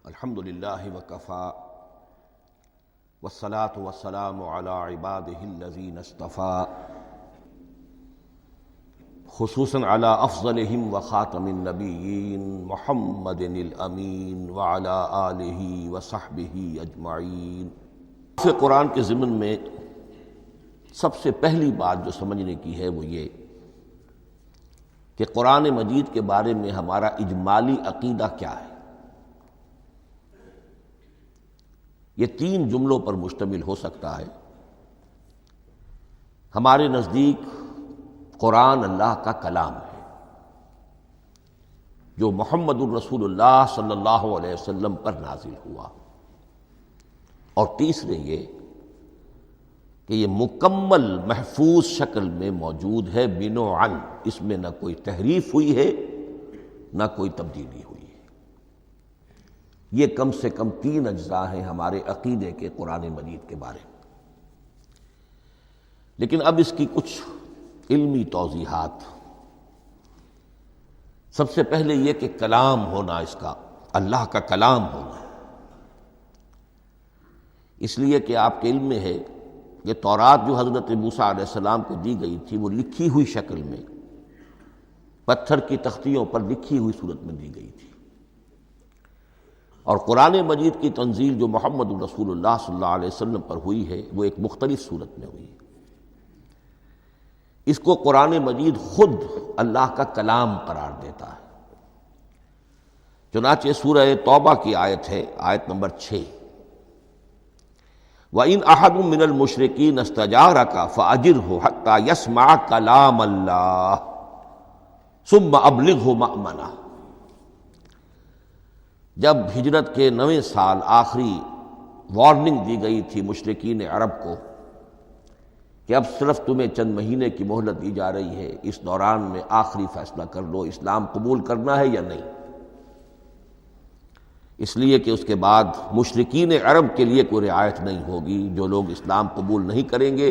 الحمد للہ وکفا والصلاة والسلام علی عبادہ الذین اصطفیٰ خصوصاً علی افضلہم وخاتم النبیین محمد الامین وعلی آلہ وصحبہ اجمعین۔ قرآن کے ضمن میں سب سے پہلی بات جو سمجھنے کی ہے وہ یہ کہ قرآن مجید کے بارے میں ہمارا اجمالی عقیدہ کیا ہے۔ یہ تین جملوں پر مشتمل ہو سکتا ہے۔ ہمارے نزدیک قرآن اللہ کا کلام ہے جو محمد الرسول اللہ صلی اللہ علیہ وسلم پر نازل ہوا، اور تیسرے یہ کہ یہ مکمل محفوظ شکل میں موجود ہے بنوعاً، اس میں نہ کوئی تحریف ہوئی ہے نہ کوئی تبدیلی ہوئی ہے۔ یہ کم سے کم تین اجزاء ہیں ہمارے عقیدے کے قرآن مجید کے بارے میں۔ لیکن اب اس کی کچھ علمی توضیحات۔ سب سے پہلے یہ کہ کلام ہونا، اس کا اللہ کا کلام ہونا، اس لیے کہ آپ کے علم میں ہے کہ تورات جو حضرت موسیٰ علیہ السلام کو دی گئی تھی وہ لکھی ہوئی شکل میں پتھر کی تختیوں پر لکھی ہوئی صورت میں دی گئی تھی، اور قرآن مجید کی تنزیل جو محمد رسول اللہ صلی اللہ علیہ وسلم پر ہوئی ہے وہ ایک مختلف صورت میں ہوئی ہے۔ اس کو قرآن مجید خود اللہ کا کلام قرار دیتا ہے۔ چنانچہ سورہ توبہ کی آیت ہے، آیت نمبر 6، وَإِنْ أَحَدٌ مِّنَ الْمُشْرِكِينَ اسْتَجَارَكَ فَأَجِرْهُ حَتَّى يَسْمَعَ كَلَامَ اللَّهِ ثُمَّ أَبْلِغْهُ مَأْمَنَهُ۔ جب ہجرت کے 9ویں سال آخری وارننگ دی گئی تھی مشرکین عرب کو کہ اب صرف تمہیں چند مہینے کی مہلت دی جا رہی ہے، اس دوران میں آخری فیصلہ کر لو اسلام قبول کرنا ہے یا نہیں، اس لیے کہ اس کے بعد مشرکین عرب کے لیے کوئی رعایت نہیں ہوگی۔ جو لوگ اسلام قبول نہیں کریں گے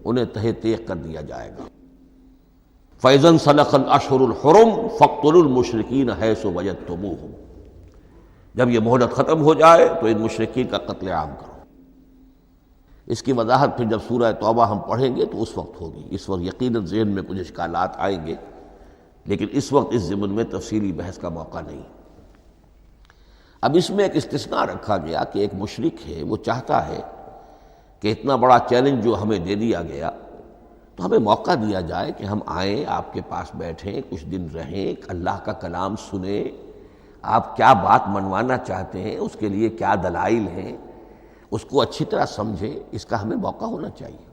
انہیں تہہ تیغ کر دیا جائے گا۔ فَإِذَا انْسَلَخَ الْأَشْهُرُ الْحُرُمُ فَاقْتُلُوا الْمُشْرِكِينَ حَيْثُ وَجَدتُّمُوهُمْ۔ جب یہ مہلت ختم ہو جائے تو ان مشرکین کا قتل عام کرو۔ اس کی وضاحت پھر جب سورہ توبہ ہم پڑھیں گے تو اس وقت ہوگی، اس وقت یقیناً ذہن میں کچھ اشکالات آئیں گے، لیکن اس وقت اس ضمن میں تفصیلی بحث کا موقع نہیں۔ اب اس میں ایک استثناء رکھا گیا کہ ایک مشرک ہے، وہ چاہتا ہے کہ اتنا بڑا چیلنج جو ہمیں دے دیا گیا تو ہمیں موقع دیا جائے کہ ہم آئیں، آپ کے پاس بیٹھیں، کچھ دن رہیں، اللہ کا کلام سنیں، آپ کیا بات منوانا چاہتے ہیں، اس کے لیے کیا دلائل ہیں، اس کو اچھی طرح سمجھیں، اس کا ہمیں موقع ہونا چاہیے۔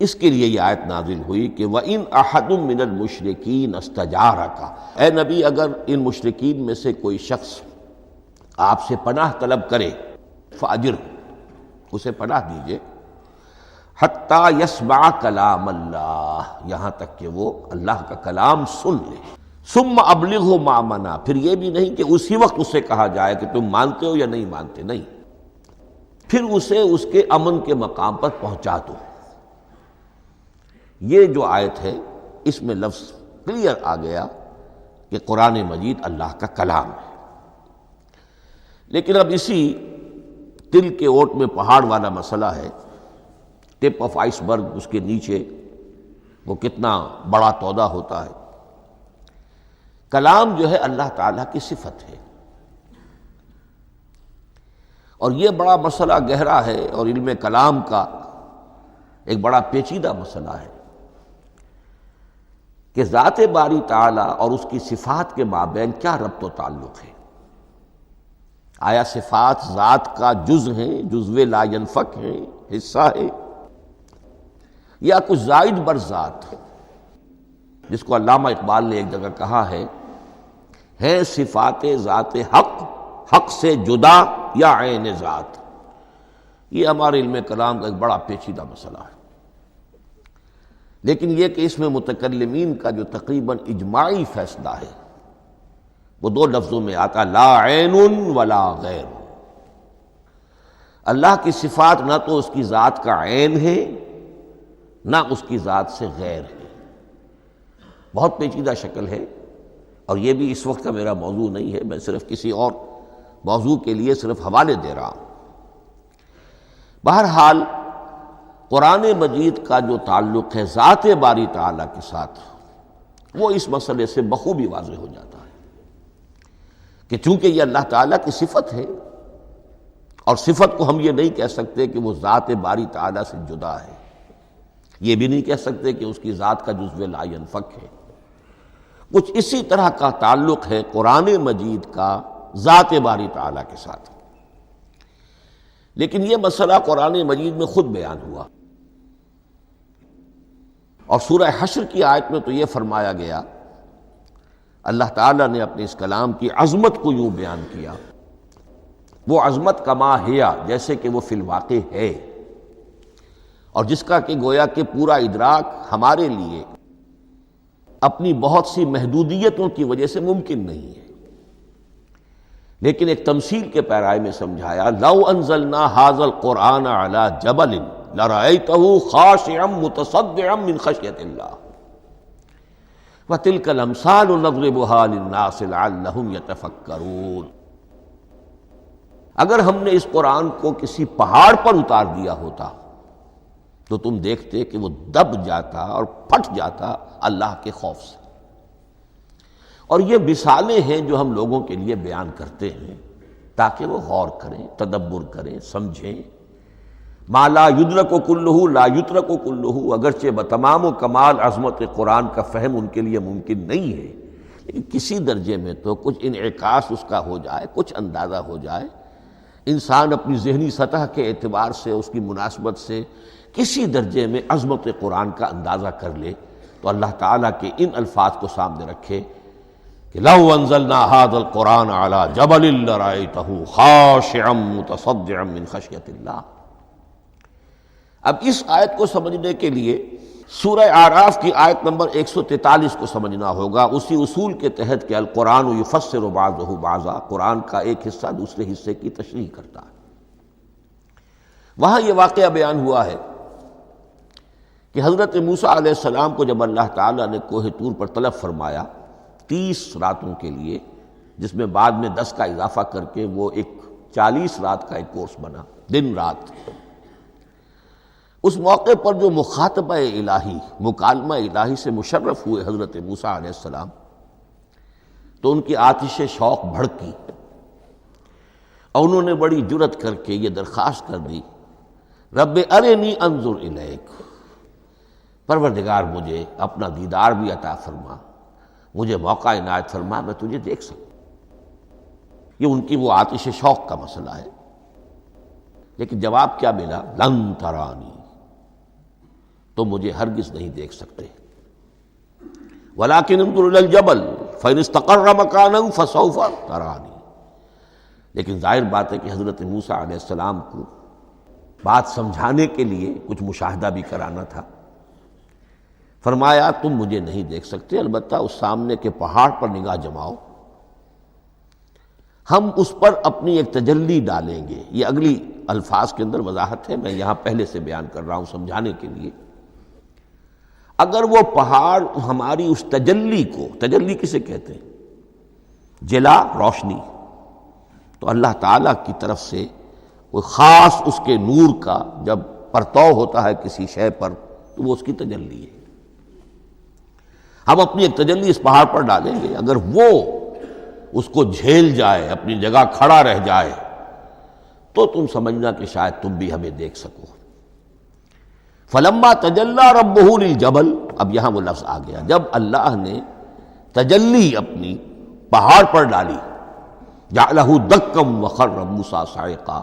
اس کے لیے یہ آیت نازل ہوئی کہ وَإِنْ أَحَدٌ مِّنَ الْمُشْرِكِينَ اسْتَجَارَكَ، اے نبی اگر ان مشرکین میں سے کوئی شخص آپ سے پناہ طلب کرے فَأَجِرْهُ، اسے پناہ دیجئے، حَتَّى يَسْمَعَ كَلَامَ اللَّهِ، یہاں تک کہ وہ اللہ کا کلام سن لے۔ ثُمَّ أَبْلِغْهُ مَأْمَنًا، پھر یہ بھی نہیں کہ اسی وقت اسے کہا جائے کہ تم مانتے ہو یا نہیں مانتے، نہیں، پھر اسے اس کے امن کے مقام پر پہنچا دو۔ یہ جو آیت ہے اس میں لفظ کلیئر آ گیا کہ قرآن مجید اللہ کا کلام ہے۔ لیکن اب اسی تل کے اوٹ میں پہاڑ والا مسئلہ ہے، ٹپ آف آئس برگ، اس کے نیچے وہ کتنا بڑا تودہ ہوتا ہے۔ کلام جو ہے اللہ تعالیٰ کی صفت ہے، اور یہ بڑا مسئلہ گہرا ہے، اور علم کلام کا ایک بڑا پیچیدہ مسئلہ ہے کہ ذات باری تعالیٰ اور اس کی صفات کے مابین کیا ربط و تعلق ہے۔ آیا صفات ذات کا جز ہیں، جزو لا ینفک ہیں، حصہ ہے، یا کچھ زائد بر ذات، جس کو علامہ اقبال نے ایک جگہ کہا ہے صفات ذات حق، حق سے جدا یا عین ذات۔ یہ ہمارے علم کلام کا ایک بڑا پیچیدہ مسئلہ ہے، لیکن یہ کہ اس میں متکلمین کا جو تقریباً اجماعی فیصلہ ہے وہ دو لفظوں میں آتا، لا عین ولا غیر۔ اللہ کی صفات نہ تو اس کی ذات کا عین ہے نہ اس کی ذات سے غیر ہے۔ بہت پیچیدہ شکل ہے، اور یہ بھی اس وقت کا میرا موضوع نہیں ہے، میں صرف کسی اور موضوع کے لیے صرف حوالے دے رہا ہوں۔ بہرحال قرآن مجید کا جو تعلق ہے ذات باری تعالیٰ کے ساتھ، وہ اس مسئلے سے بخوبی واضح ہو جاتا ہے کہ چونکہ یہ اللہ تعالیٰ کی صفت ہے، اور صفت کو ہم یہ نہیں کہہ سکتے کہ وہ ذات باری تعالیٰ سے جدا ہے، یہ بھی نہیں کہہ سکتے کہ اس کی ذات کا جزو لا ینفک ہے۔ کچھ اسی طرح کا تعلق ہے قرآن مجید کا ذات باری تعالیٰ کے ساتھ، لیکن یہ مسئلہ قرآن مجید میں خود بیان ہوا، اور سورہ حشر کی آیت میں تو یہ فرمایا گیا، اللہ تعالیٰ نے اپنے اس کلام کی عظمت کو یوں بیان کیا، وہ عظمت کما ہیا، جیسے کہ وہ فی الواقع ہے، اور جس کا کہ گویا کہ پورا ادراک ہمارے لیے اپنی بہت سی محدودیتوں کی وجہ سے ممکن نہیں ہے، لیکن ایک تمثیل کے پیرائے میں سمجھایا، لو انزلنا ھذا القرآن علی جبل لرأیتہ خاشعا متصدعا من خشیۃ اللہ وتلک الامثال نضربها للناس لعلہم یتفکرون۔ اگر ہم نے اس قرآن کو کسی پہاڑ پر اتار دیا ہوتا تو تم دیکھتے کہ وہ دب جاتا اور پھٹ جاتا اللہ کے خوف سے۔ اور یہ مثالیں ہیں جو ہم لوگوں کے لیے بیان کرتے ہیں تاکہ وہ غور کریں، تدبر کریں، سمجھیں۔ ما لا یدرک کلہ لا یترک کلہ، اگرچہ بتمام و کمال عظمت قرآن کا فہم ان کے لیے ممکن نہیں ہے، لیکن کسی درجے میں تو کچھ انعکاس اس کا ہو جائے، کچھ اندازہ ہو جائے، انسان اپنی ذہنی سطح کے اعتبار سے، اس کی مناسبت سے کسی درجے میں عظمت قرآن کا اندازہ کر لے، تو اللہ تعالیٰ کے ان الفاظ کو سامنے رکھے کہ لو انزلنا ھذا القرآن علی جبل لرأیتہ خاشعا متصدعا من خشیۃ اللہ۔ اب اس آیت کو سمجھنے کے لیے سورہ اعراف کی آیت نمبر 143 کو سمجھنا ہوگا، اسی اصول کے تحت کہ القرآن یفسر بعضہ بعضا، قرآن کا ایک حصہ دوسرے حصے کی تشریح کرتا ہے۔ وہاں یہ واقعہ بیان ہوا ہے کہ حضرت موسیٰ علیہ السلام کو جب اللہ تعالیٰ نے کوہ طور پر طلب فرمایا 30 راتوں کے لیے، جس میں بعد میں 10 کا اضافہ کر کے وہ ایک 40 رات کا ایک کورس بنا، دن رات، اس موقع پر جو مخاطبہ الہی، مکالمہ الہی سے مشرف ہوئے حضرت موسیٰ علیہ السلام، تو ان کی آتش شوق بھڑکی اور انہوں نے بڑی جرأت کر کے یہ درخواست کر دی، رب ارنی انظر الیک، پروردگار مجھے اپنا دیدار بھی عطا فرما، مجھے موقع عنایت فرما، میں تجھے دیکھ سکوں۔ یہ ان کی وہ آتش شوق کا مسئلہ ہے، لیکن جواب کیا ملا؟ لن ترانی، تو مجھے ہرگز نہیں دیکھ سکتے، ولیکن انظر الی الجبل فإن استقر مکانہ فسوف ترانی۔ لیکن ظاہر بات ہے کہ حضرت موسیٰ علیہ السلام کو بات سمجھانے کے لیے کچھ مشاہدہ بھی کرانا تھا۔ فرمایا تم مجھے نہیں دیکھ سکتے، البتہ اس سامنے کے پہاڑ پر نگاہ جماؤ، ہم اس پر اپنی ایک تجلی ڈالیں گے۔ یہ اگلی الفاظ کے اندر وضاحت ہے، میں یہاں پہلے سے بیان کر رہا ہوں سمجھانے کے لیے۔ اگر وہ پہاڑ ہماری اس تجلی کو، تجلی کسے کہتے ہیں؟ جلا، روشنی، تو اللہ تعالیٰ کی طرف سے کوئی خاص اس کے نور کا جب پرتو ہوتا ہے کسی شے پر تو وہ اس کی تجلی ہے۔ ہم اپنی ایک تجلی اس پہاڑ پر ڈالیں گے، اگر وہ اس کو جھیل جائے، اپنی جگہ کھڑا رہ جائے، تو تم سمجھنا کہ شاید تم بھی ہمیں دیکھ سکو۔ فلما تجلی ربہ للجبل، اب یہاں وہ لفظ آ گیا، جب اللہ نے تجلی اپنی پہاڑ پر ڈالی، جعلہ دکا وخر موسیٰ صعقا،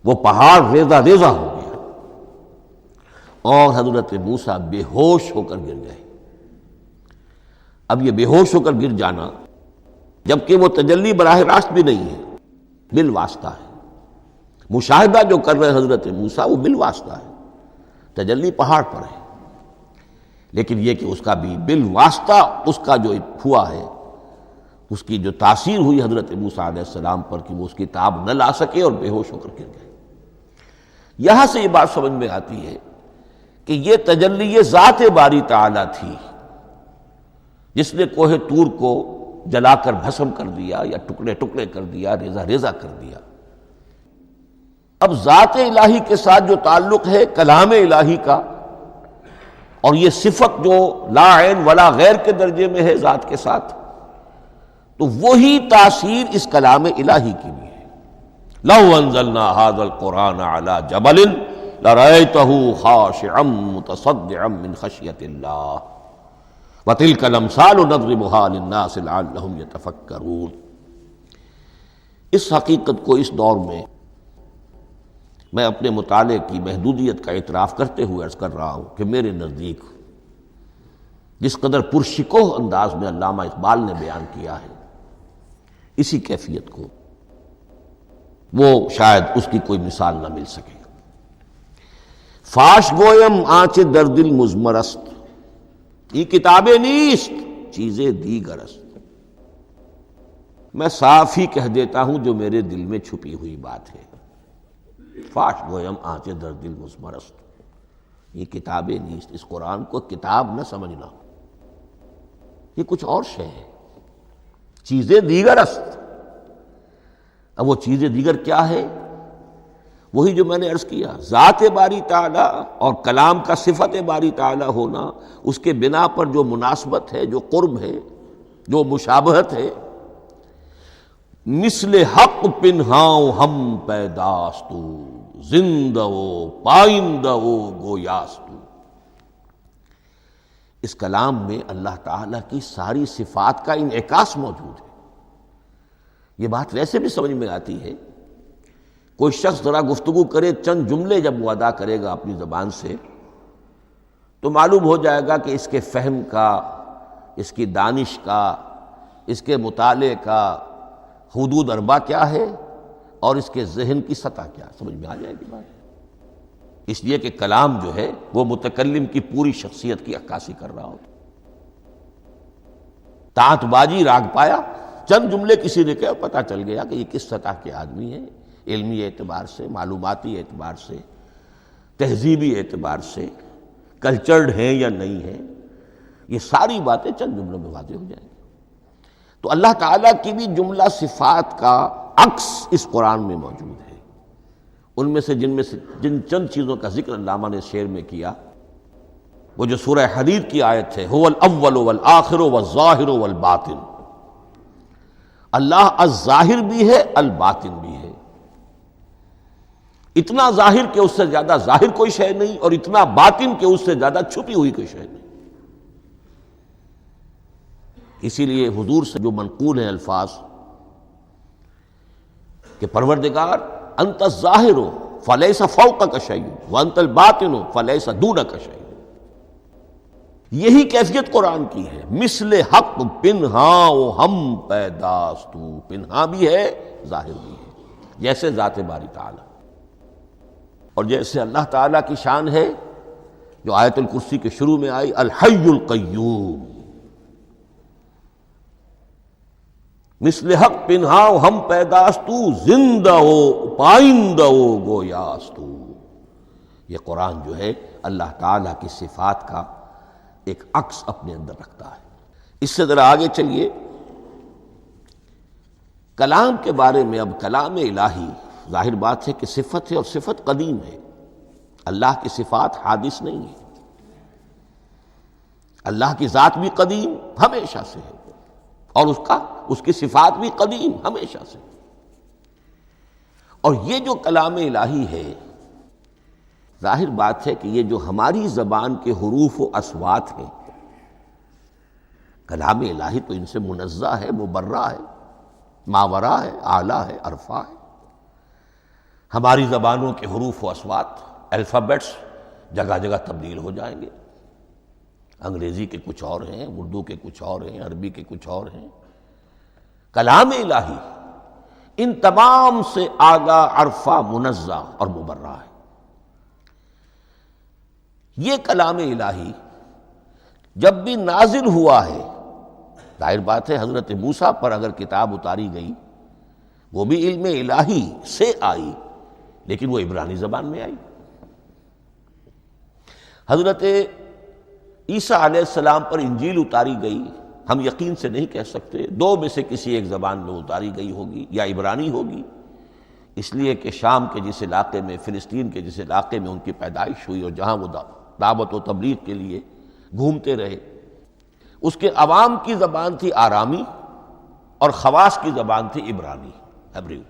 وہ پہاڑ ریزہ ریزہ ہو گیا اور حضرت موسیٰ بے ہوش ہو کر گر گئے۔ اب یہ بے ہوش ہو کر گر جانا، جبکہ وہ تجلی براہ راست بھی نہیں ہے، بالواسطہ ہے۔ مشاہدہ جو کر رہے حضرت موسیٰ وہ بالواسطہ ہے، تجلی پہاڑ پر ہے، لیکن یہ کہ اس کا بھی بالواسطہ اس کا جو ہوا ہے، اس کی جو تاثیر ہوئی حضرت موسیٰ علیہ السلام پر کہ وہ اس کی تاب نہ لا سکے اور بے ہوش ہو کر گر گئے۔ یہاں سے یہ بات سمجھ میں آتی ہے کہ یہ تجلی یہ ذات باری تعالیٰ تھی جس نے کوہ طور کو جلا کر بھسم کر دیا یا ٹکڑے ٹکڑے کر دیا، ریزہ ریزہ کر دیا۔ اب ذات الہی کے ساتھ جو تعلق ہے کلام الہی کا، اور یہ صفت جو لا عین ولا غیر کے درجے میں ہے ذات کے ساتھ، تو وہی تاثیر اس کلام الہی کی بھی ہے۔ لو انزلنا هذا القرآن على جبل لرأيته خاشعا متصدعا من خشية الله وتلك الامثال نضربها للناس لعلهم يتفكرون۔ اس حقیقت کو اس دور میں میں اپنے مطالعے کی محدودیت کا اعتراف کرتے ہوئے عرض کر رہا ہوں کہ میرے نزدیک جس قدر پرشکوہ انداز میں علامہ اقبال نے بیان کیا ہے، اسی کیفیت کو وہ شاید اس کی کوئی مثال نہ مل سکے۔ فاش گویم آنچ در دل مزمرست، یہ کتابیں نیست چیزیں دیگر است۔ میں صاف ہی کہہ دیتا ہوں جو میرے دل میں چھپی ہوئی بات ہے۔ فاش گویم آنچ در دل مزمرست، یہ کتابیں نیست، اس قرآن کو کتاب نہ سمجھنا، یہ کچھ اور شے ہے، چیزیں دیگر است۔ اب وہ چیزیں دیگر کیا ہے؟ وہی جو میں نے عرض کیا، ذات باری تعالی اور کلام کا صفت باری تعالی ہونا، اس کے بنا پر جو مناسبت ہے، جو قرب ہے، جو مشابہت ہے۔ مثل حق پنہاؤ ہم پیداستو، زندہ و پائندہ و گویاستو۔ اس کلام میں اللہ تعالیٰ کی ساری صفات کا انعکاس موجود ہے۔ یہ بات ویسے بھی سمجھ میں آتی ہے، کوئی شخص ذرا گفتگو کرے، چند جملے جب وہ ادا کرے گا اپنی زبان سے، تو معلوم ہو جائے گا کہ اس کے فہم کا، اس کی دانش کا، اس کے مطالعے کا حدود اربع کیا ہے اور اس کے ذہن کی سطح کیا، سمجھ میں آ جائے گی بات۔ اس لیے کہ کلام جو ہے وہ متکلم کی پوری شخصیت کی عکاسی کر رہا ہوتا۔ تانت بازی راگ پایا، چند جملے کسی نے کہا، پتہ چل گیا کہ یہ کس سطح کے آدمی ہیں، علمی اعتبار سے، معلوماتی اعتبار سے، تہذیبی اعتبار سے، کلچرڈ ہیں یا نہیں ہیں۔ یہ ساری باتیں چند جملوں میں واضح ہو جائیں گی۔ تو اللہ تعالیٰ کی بھی جملہ صفات کا عکس اس قرآن میں موجود ہے۔ ان میں سے جن چند چیزوں کا ذکر علامہ نے شعر میں کیا، وہ جو سورہ حدید کی آیت ہے، هو الاول والآخر والظاہر والباطن، اللہ الظاہر بھی ہے، الباطن بھی ہے۔ اتنا ظاہر کہ اس سے زیادہ ظاہر کوئی شے نہیں، اور اتنا باطن کہ اس سے زیادہ چھپی ہوئی کوئی شے نہیں۔ اسی لیے حضور سے جو منقول ہیں الفاظ کہ پروردگار انت الظاہر فلیس فوقک شیء وانت الباطن فلیس دونک شیء، یہی کیفیت قرآن کی ہے۔ مثل حق پنہاؤ ہم پیداستو، پنہا بھی ہے ظاہر بھی ہے، جیسے ذات باری تعالی، اور جیسے اللہ تعالیٰ کی شان ہے جو آیت الکرسی کے شروع میں آئی، الحی القیوم۔ مثل حق پنہاؤ ہم پیداستو، زندہ ہو پائندہ ہو گویاستو۔ یہ قرآن جو ہے اللہ تعالیٰ کی صفات کا ایک عکس اپنے اندر رکھتا ہے۔ اس سے ذرا آگے چلیے، کلام کے بارے میں۔ اب کلام الہی ظاہر بات ہے کہ صفت ہے، اور صفت قدیم ہے۔ اللہ کی صفات حادث نہیں ہے، اللہ کی ذات بھی قدیم ہمیشہ سے ہے، اور اس کی صفات بھی قدیم ہمیشہ سے۔ اور یہ جو کلام الہی ہے، ظاہر بات ہے کہ یہ جو ہماری زبان کے حروف و اصوات ہیں، کلام الہی تو ان سے منزہ ہے، مبرہ ہے، ماورا ہے، اعلیٰ ہے، عرفہ ہے۔ ہماری زبانوں کے حروف و اصوات، الفابیٹس جگہ جگہ تبدیل ہو جائیں گے، انگریزی کے کچھ اور ہیں، اردو کے کچھ اور ہیں، عربی کے کچھ اور ہیں۔ کلام الہی ان تمام سے آگاہ، عرفہ، منزہ اور مبرہ ہے۔ یہ کلام الہی جب بھی نازل ہوا ہے، ظاہر بات ہے حضرت موسیٰ پر اگر کتاب اتاری گئی، وہ بھی علم الہی سے آئی، لیکن وہ عبرانی زبان میں آئی۔ حضرت عیسیٰ علیہ السلام پر انجیل اتاری گئی، ہم یقین سے نہیں کہہ سکتے، دو میں سے کسی ایک زبان میں اتاری گئی ہوگی یا عبرانی ہوگی، اس لیے کہ شام کے جس علاقے میں، فلسطین کے جس علاقے میں ان کی پیدائش ہوئی اور جہاں وہ دعوت و تبلیغ کے لیے گھومتے رہے، اس کے عوام کی زبان تھی آرامی اور خواص کی زبان تھی عبرانی، ہیبریو۔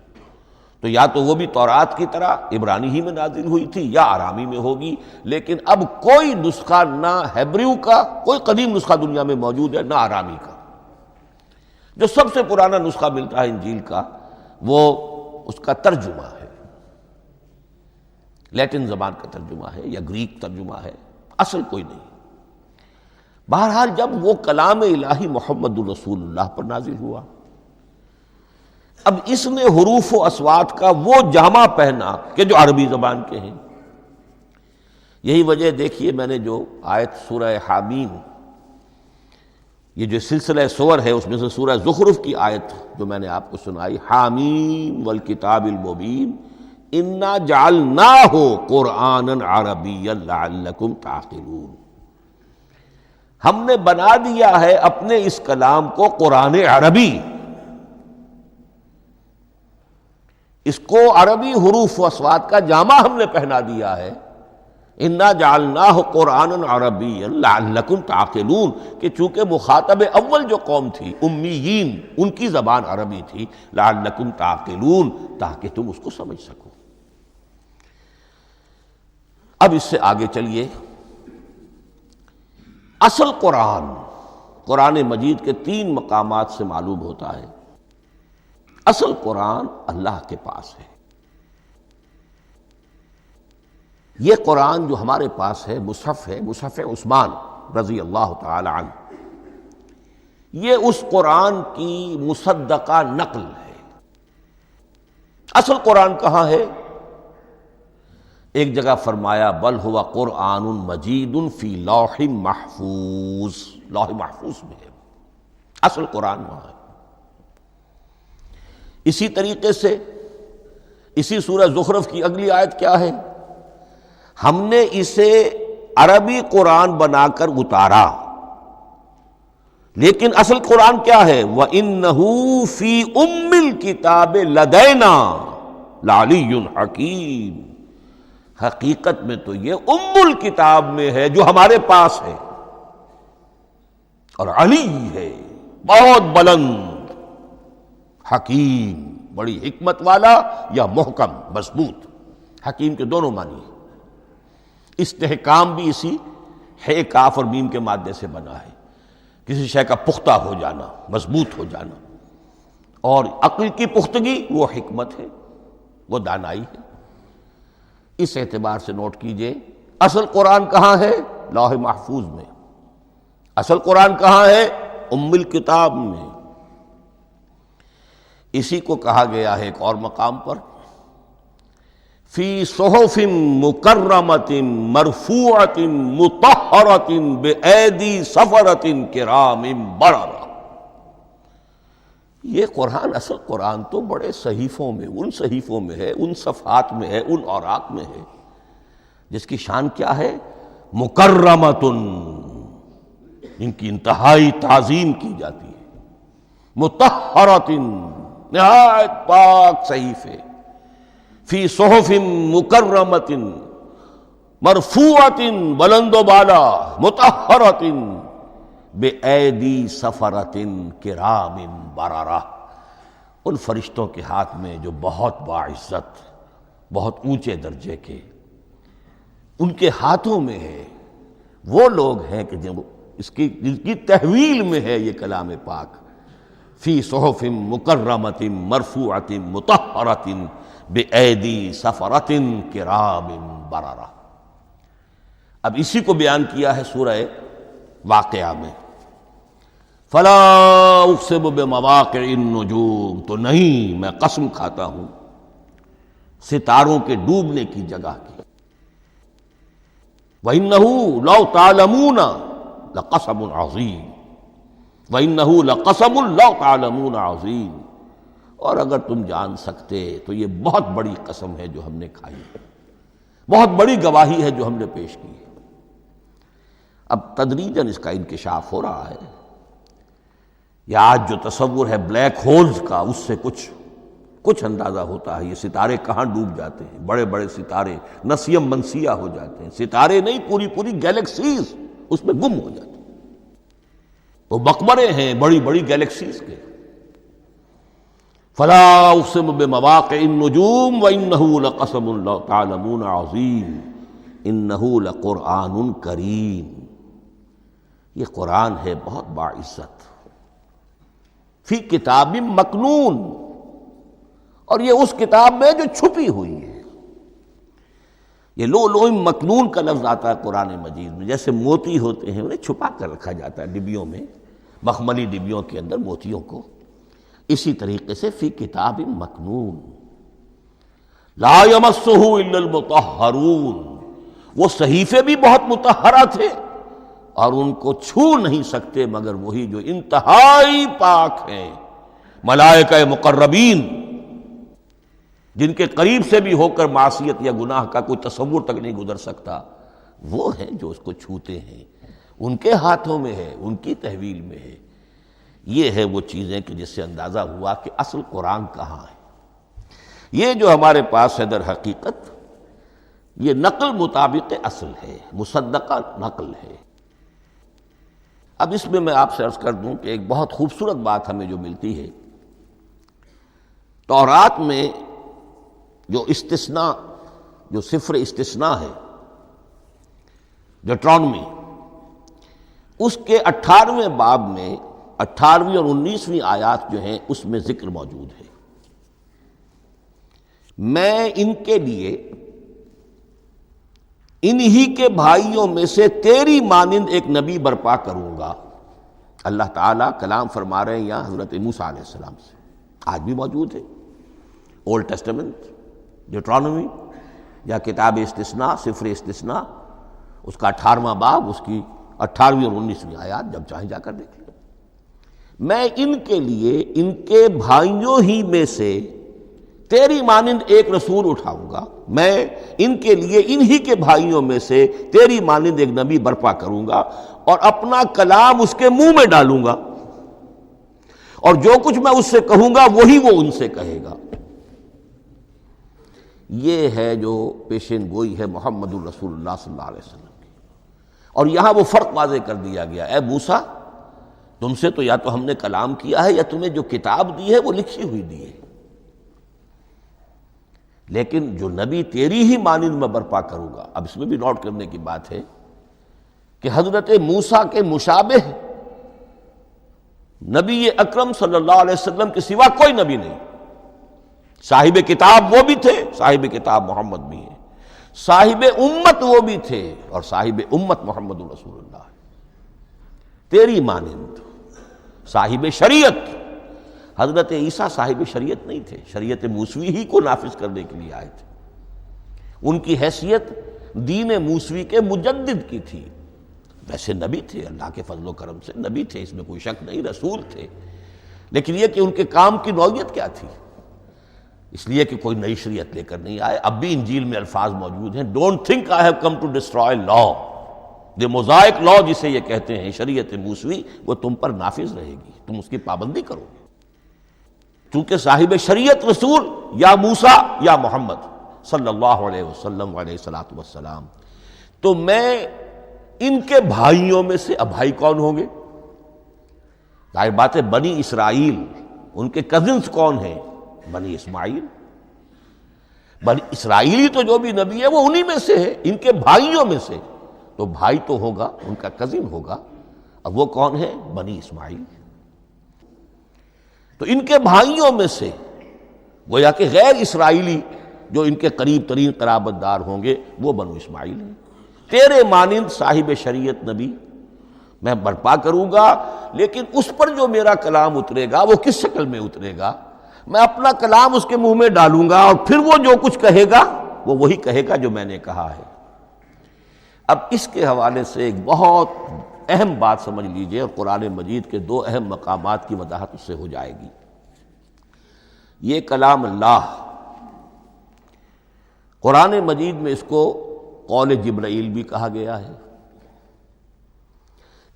تو یا تو وہ بھی تورات کی طرح عبرانی ہی میں نازل ہوئی تھی یا آرامی میں ہوگی، لیکن اب کوئی نسخہ نہ ہیبریو کا، کوئی قدیم نسخہ دنیا میں موجود ہے، نہ آرامی کا۔ جو سب سے پرانا نسخہ ملتا ہے انجیل کا، وہ اس کا ترجمہ ہے، لیٹن زبان کا ترجمہ ہے یا گریک ترجمہ ہے، اصل کوئی نہیں۔ بہرحال جب وہ کلام الہی محمد الرسول اللہ پر نازل ہوا، اب اس نے حروف و اصوات کا وہ جامہ پہنا کہ جو عربی زبان کے ہیں۔ یہی وجہ دیکھیے، میں نے جو آیت سورہ حامیم، یہ جو سلسلہ سور ہے اس میں سے سورہ زخرف کی آیت جو میں نے آپ کو سنائی، حامیم والکتاب المبین انا جعلناہ قرآنا عربیا لعلکم تعقلون، ہم نے بنا دیا ہے اپنے اس کلام کو قرآن عربی، اس کو عربی حروف و اصوات کا جامہ ہم نے پہنا دیا ہے، انا جعلناہ قرآنا عربیا لعلکم تعقلون، کہ چونکہ مخاطب اول جو قوم تھی امیین، ان کی زبان عربی تھی، لعلکم تعقلون، تاکہ تم اس کو سمجھ سکو۔ اب اس سے آگے چلیے، اصل قرآن مجید کے 3 مقامات سے معلوم ہوتا ہے، اصل قرآن اللہ کے پاس ہے۔ یہ قرآن جو ہمارے پاس ہے، مصحف ہے، مصحف عثمان رضی اللہ تعالی عنہ، یہ اس قرآن کی مصدقہ نقل ہے۔ اصل قرآن کہاں ہے؟ ایک جگہ فرمایا بل ہوا قرآن مجید فی لوح محفوظ، لوح محفوظ میں ہے، اصل قرآن وہاں ہے۔ اسی طریقے سے اسی سورہ زخرف کی اگلی آیت کیا ہے؟ ہم نے اسے عربی قرآن بنا کر اتارا، لیکن اصل قرآن کیا ہے؟ وَإِنَّهُ فِي أُمِّ الْكِتَابِ لَدَيْنَا لَعَلِيٌّ حَكِيمٌ، حقیقت میں تو یہ ام الکتاب میں ہے جو ہمارے پاس ہے، اور علی ہے، بہت بلند، حکیم، بڑی حکمت والا، یا محکم، مضبوط۔ حکیم کے دونوں معنی ہیں۔ استحکام بھی اسی ہے کاف اور میم کے مادے سے بنا ہے، کسی شے کا پختہ ہو جانا، مضبوط ہو جانا، اور عقل کی پختگی وہ حکمت ہے، وہ دانائی ہے۔ اس اعتبار سے نوٹ کیجئے، اصل قرآن کہاں ہے؟ لوح محفوظ میں۔ اصل قرآن کہاں ہے؟ ام الکتاب میں۔ اسی کو کہا گیا ہے ایک اور مقام پر، فی صحف مکرمۃ مرفوعۃ مطہرۃ بایدی سفرۃ کرام بررہ۔ یہ قرآن، اصل قرآن تو بڑے صحیفوں میں، ان صحیفوں میں ہے، ان صفحات میں ہے، ان اوراق میں ہے، جس کی شان کیا ہے؟ مکرمۃ، ان کی انتہائی تعظیم کی جاتی ہے، مطہرۃ، نہایت پاک صحیفے، فی صحف مکرمۃ، مرفوعۃ، بلند و بالا، مطہرۃ، بِأَيْدِي سَفَرَةٍ كِرَامٍ بَرَرَةٍ، ان فرشتوں کے ہاتھ میں جو بہت باعزت، بہت اونچے درجے کے، ان کے ہاتھوں میں ہے۔ وہ لوگ ہیں کہ جن کی تحویل میں ہے یہ کلام پاک، فی صحف مکرمۃ مرفوعۃ مطہرۃ بِأَيْدِي سَفَرَةٍ كِرَامٍ بَرَرَةٍ۔ اب اسی کو بیان کیا ہے سورہ واقعہ میں، فلا اقسم بمواقع النجوم، تو نہیں، میں قسم کھاتا ہوں ستاروں کے ڈوبنے کی جگہ کی۔ وَإِنَّهُ لَوْ تَعْلَمُونَ لَقَسَمٌ عَظِيمٌ، وَإِنَّهُ لَقَسَمٌ لَوْ تَعْلَمُونَ عَظِيمٌ، اور اگر تم جان سکتے تو یہ بہت بڑی قسم ہے جو ہم نے کھائی ہے، بہت بڑی گواہی ہے جو ہم نے پیش کی ہے۔ اب تدریجاً اس کا انکشاف ہو رہا ہے۔ یا آج جو تصور ہے بلیک ہولز کا، اس سے کچھ اندازہ ہوتا ہے یہ ستارے کہاں ڈوب جاتے ہیں، بڑے بڑے ستارے نسیم منسیہ ہو جاتے ہیں، ستارے نہیں پوری گیلیکسیز اس میں گم ہو جاتے ہیں، وہ مقبرے ہیں بڑی بڑی گیلیکسیز کے۔ فلا اقسم بمواقع النجوم وانه لقسم لو تعلمون عظیم انه لقرآن کریم، یہ قرآن ہے بہت باعزت، فی کتاب مکنون، اور یہ اس کتاب میں جو چھپی ہوئی ہے۔ یہ لؤلؤ مکنون کا لفظ آتا ہے قرآن مجید میں، جیسے موتی ہوتے ہیں انہیں چھپا کر رکھا جاتا ہے ڈبیوں میں، مخملی ڈبیوں کے اندر موتیوں کو، اسی طریقے سے فی کتاب مکنون لا یمسہ الا المطہرون، وہ صحیفے بھی بہت مطہرہ تھے اور ان کو چھو نہیں سکتے مگر وہی جو انتہائی پاک ہیں، ملائکہ مقربین، جن کے قریب سے بھی ہو کر معصیت یا گناہ کا کوئی تصور تک نہیں گزر سکتا، وہ ہیں جو اس کو چھوتے ہیں، ان کے ہاتھوں میں ہے، ان کی تحویل میں ہے۔ یہ ہے وہ چیزیں کہ جس سے اندازہ ہوا کہ اصل قرآن کہاں ہے۔ یہ جو ہمارے پاس ہے در حقیقت یہ نقل مطابق اصل ہے، مصدقہ نقل ہے۔ اب اس میں آپ سے عرض کر دوں کہ ایک بہت خوبصورت بات ہمیں جو ملتی ہے، تورات میں جو استثناء، جو صفر استثناء ہے ڈیوٹرانومی، اس کے 18ویں باب میں 18ویں اور 19ویں آیات جو ہیں اس میں ذکر موجود ہے، میں ان کے لیے انہی کے بھائیوں میں سے تیری مانند ایک نبی برپا کروں گا۔ اللہ تعالیٰ کلام فرما رہے ہیں یہاں حضرت موسیٰ علیہ السلام سے، آج بھی موجود ہے اولڈ ٹیسٹمنٹ ڈیوٹرانومی یا کتاب استثناء، صفر استثناء، اس کا 18واں باب، اس کی 18ویں اور 19ویں آیات جب چاہیں جا کر دیکھ لیں۔ میں ان کے لیے ان کے بھائیوں ہی میں سے تیری مانند ایک رسول اٹھاؤں گا، میں ان کے لیے انہی کے بھائیوں میں سے تیری مانند ایک نبی برپا کروں گا اور اپنا کلام اس کے منہ میں ڈالوں گا، اور جو کچھ میں اس سے کہوں گا وہی وہ ان سے کہے گا۔ یہ ہے جو پیشین گوئی ہے محمد الرسول اللہ صلی اللہ علیہ وسلم کی، اور یہاں وہ فرق واضح کر دیا گیا، اے موسیٰ تم سے تو یا تو ہم نے کلام کیا ہے یا تمہیں جو کتاب دی ہے وہ لکھی ہوئی دی ہے، لیکن جو نبی تیری ہی مانند میں برپا کروں گا۔ اب اس میں بھی نوٹ کرنے کی بات ہے کہ حضرت موسیٰ کے مشابہ نبی اکرم صلی اللہ علیہ وسلم کے سوا کوئی نبی نہیں۔ صاحب کتاب وہ بھی تھے، صاحب کتاب محمد بھی ہیں، صاحب امت وہ بھی تھے، اور صاحب امت محمد رسول اللہ ہے، تیری مانند صاحب شریعت۔ حضرت عیسیٰ صاحب شریعت نہیں تھے، شریعت موسوی ہی کو نافذ کرنے کے لیے آئے تھے، ان کی حیثیت دین موسوی کے مجدد کی تھی، ویسے نبی تھے، اللہ کے فضل و کرم سے نبی تھے، اس میں کوئی شک نہیں، رسول تھے، لیکن یہ کہ ان کے کام کی نوعیت کیا تھی، اس لیے کہ کوئی نئی شریعت لے کر نہیں آئے۔ اب بھی انجیل میں الفاظ موجود ہیں، don't think I have come to destroy law, the Mosaic law جسے یہ کہتے ہیں، شریعت موسوی، وہ تم پر نافذ رہے گی، تم اس کی پابندی کرو گے، چونکہ صاحب شریعت رسول یا موسیٰ یا محمد صلی اللہ علیہ وسلم علیہ الصلوۃ والسلام، تو میں ان کے بھائیوں میں سے، اب بھائی کون ہوں گے؟ ظاہر بات ہے بنی اسرائیل، ان کے کزنز کون ہیں؟ بنی اسماعیل، بنی اسرائیلی تو جو بھی نبی ہے وہ انہی میں سے ہے، ان کے بھائیوں میں سے، تو بھائی تو ہوگا، ان کا کزن ہوگا، اب وہ کون ہے؟ بنی اسماعیل۔ تو ان کے بھائیوں میں سے گویا کہ غیر اسرائیلی جو ان کے قریب ترین قرابت دار ہوں گے وہ بنو اسماعیل ہیں۔ تیرے مانند صاحب شریعت نبی میں برپا کروں گا، لیکن اس پر جو میرا کلام اترے گا وہ کس شکل میں اترے گا؟ میں اپنا کلام اس کے منہ میں ڈالوں گا، اور پھر وہ جو کچھ کہے گا وہ وہی کہے گا جو میں نے کہا ہے۔ اب اس کے حوالے سے ایک بہت اہم بات سمجھ لیجئے، اور قرآن مجید کے دو اہم مقامات کی وضاحت اس سے ہو جائے گی۔ یہ کلام اللہ، قرآن مجید میں اس کو قول جبرائیل بھی کہا گیا ہے۔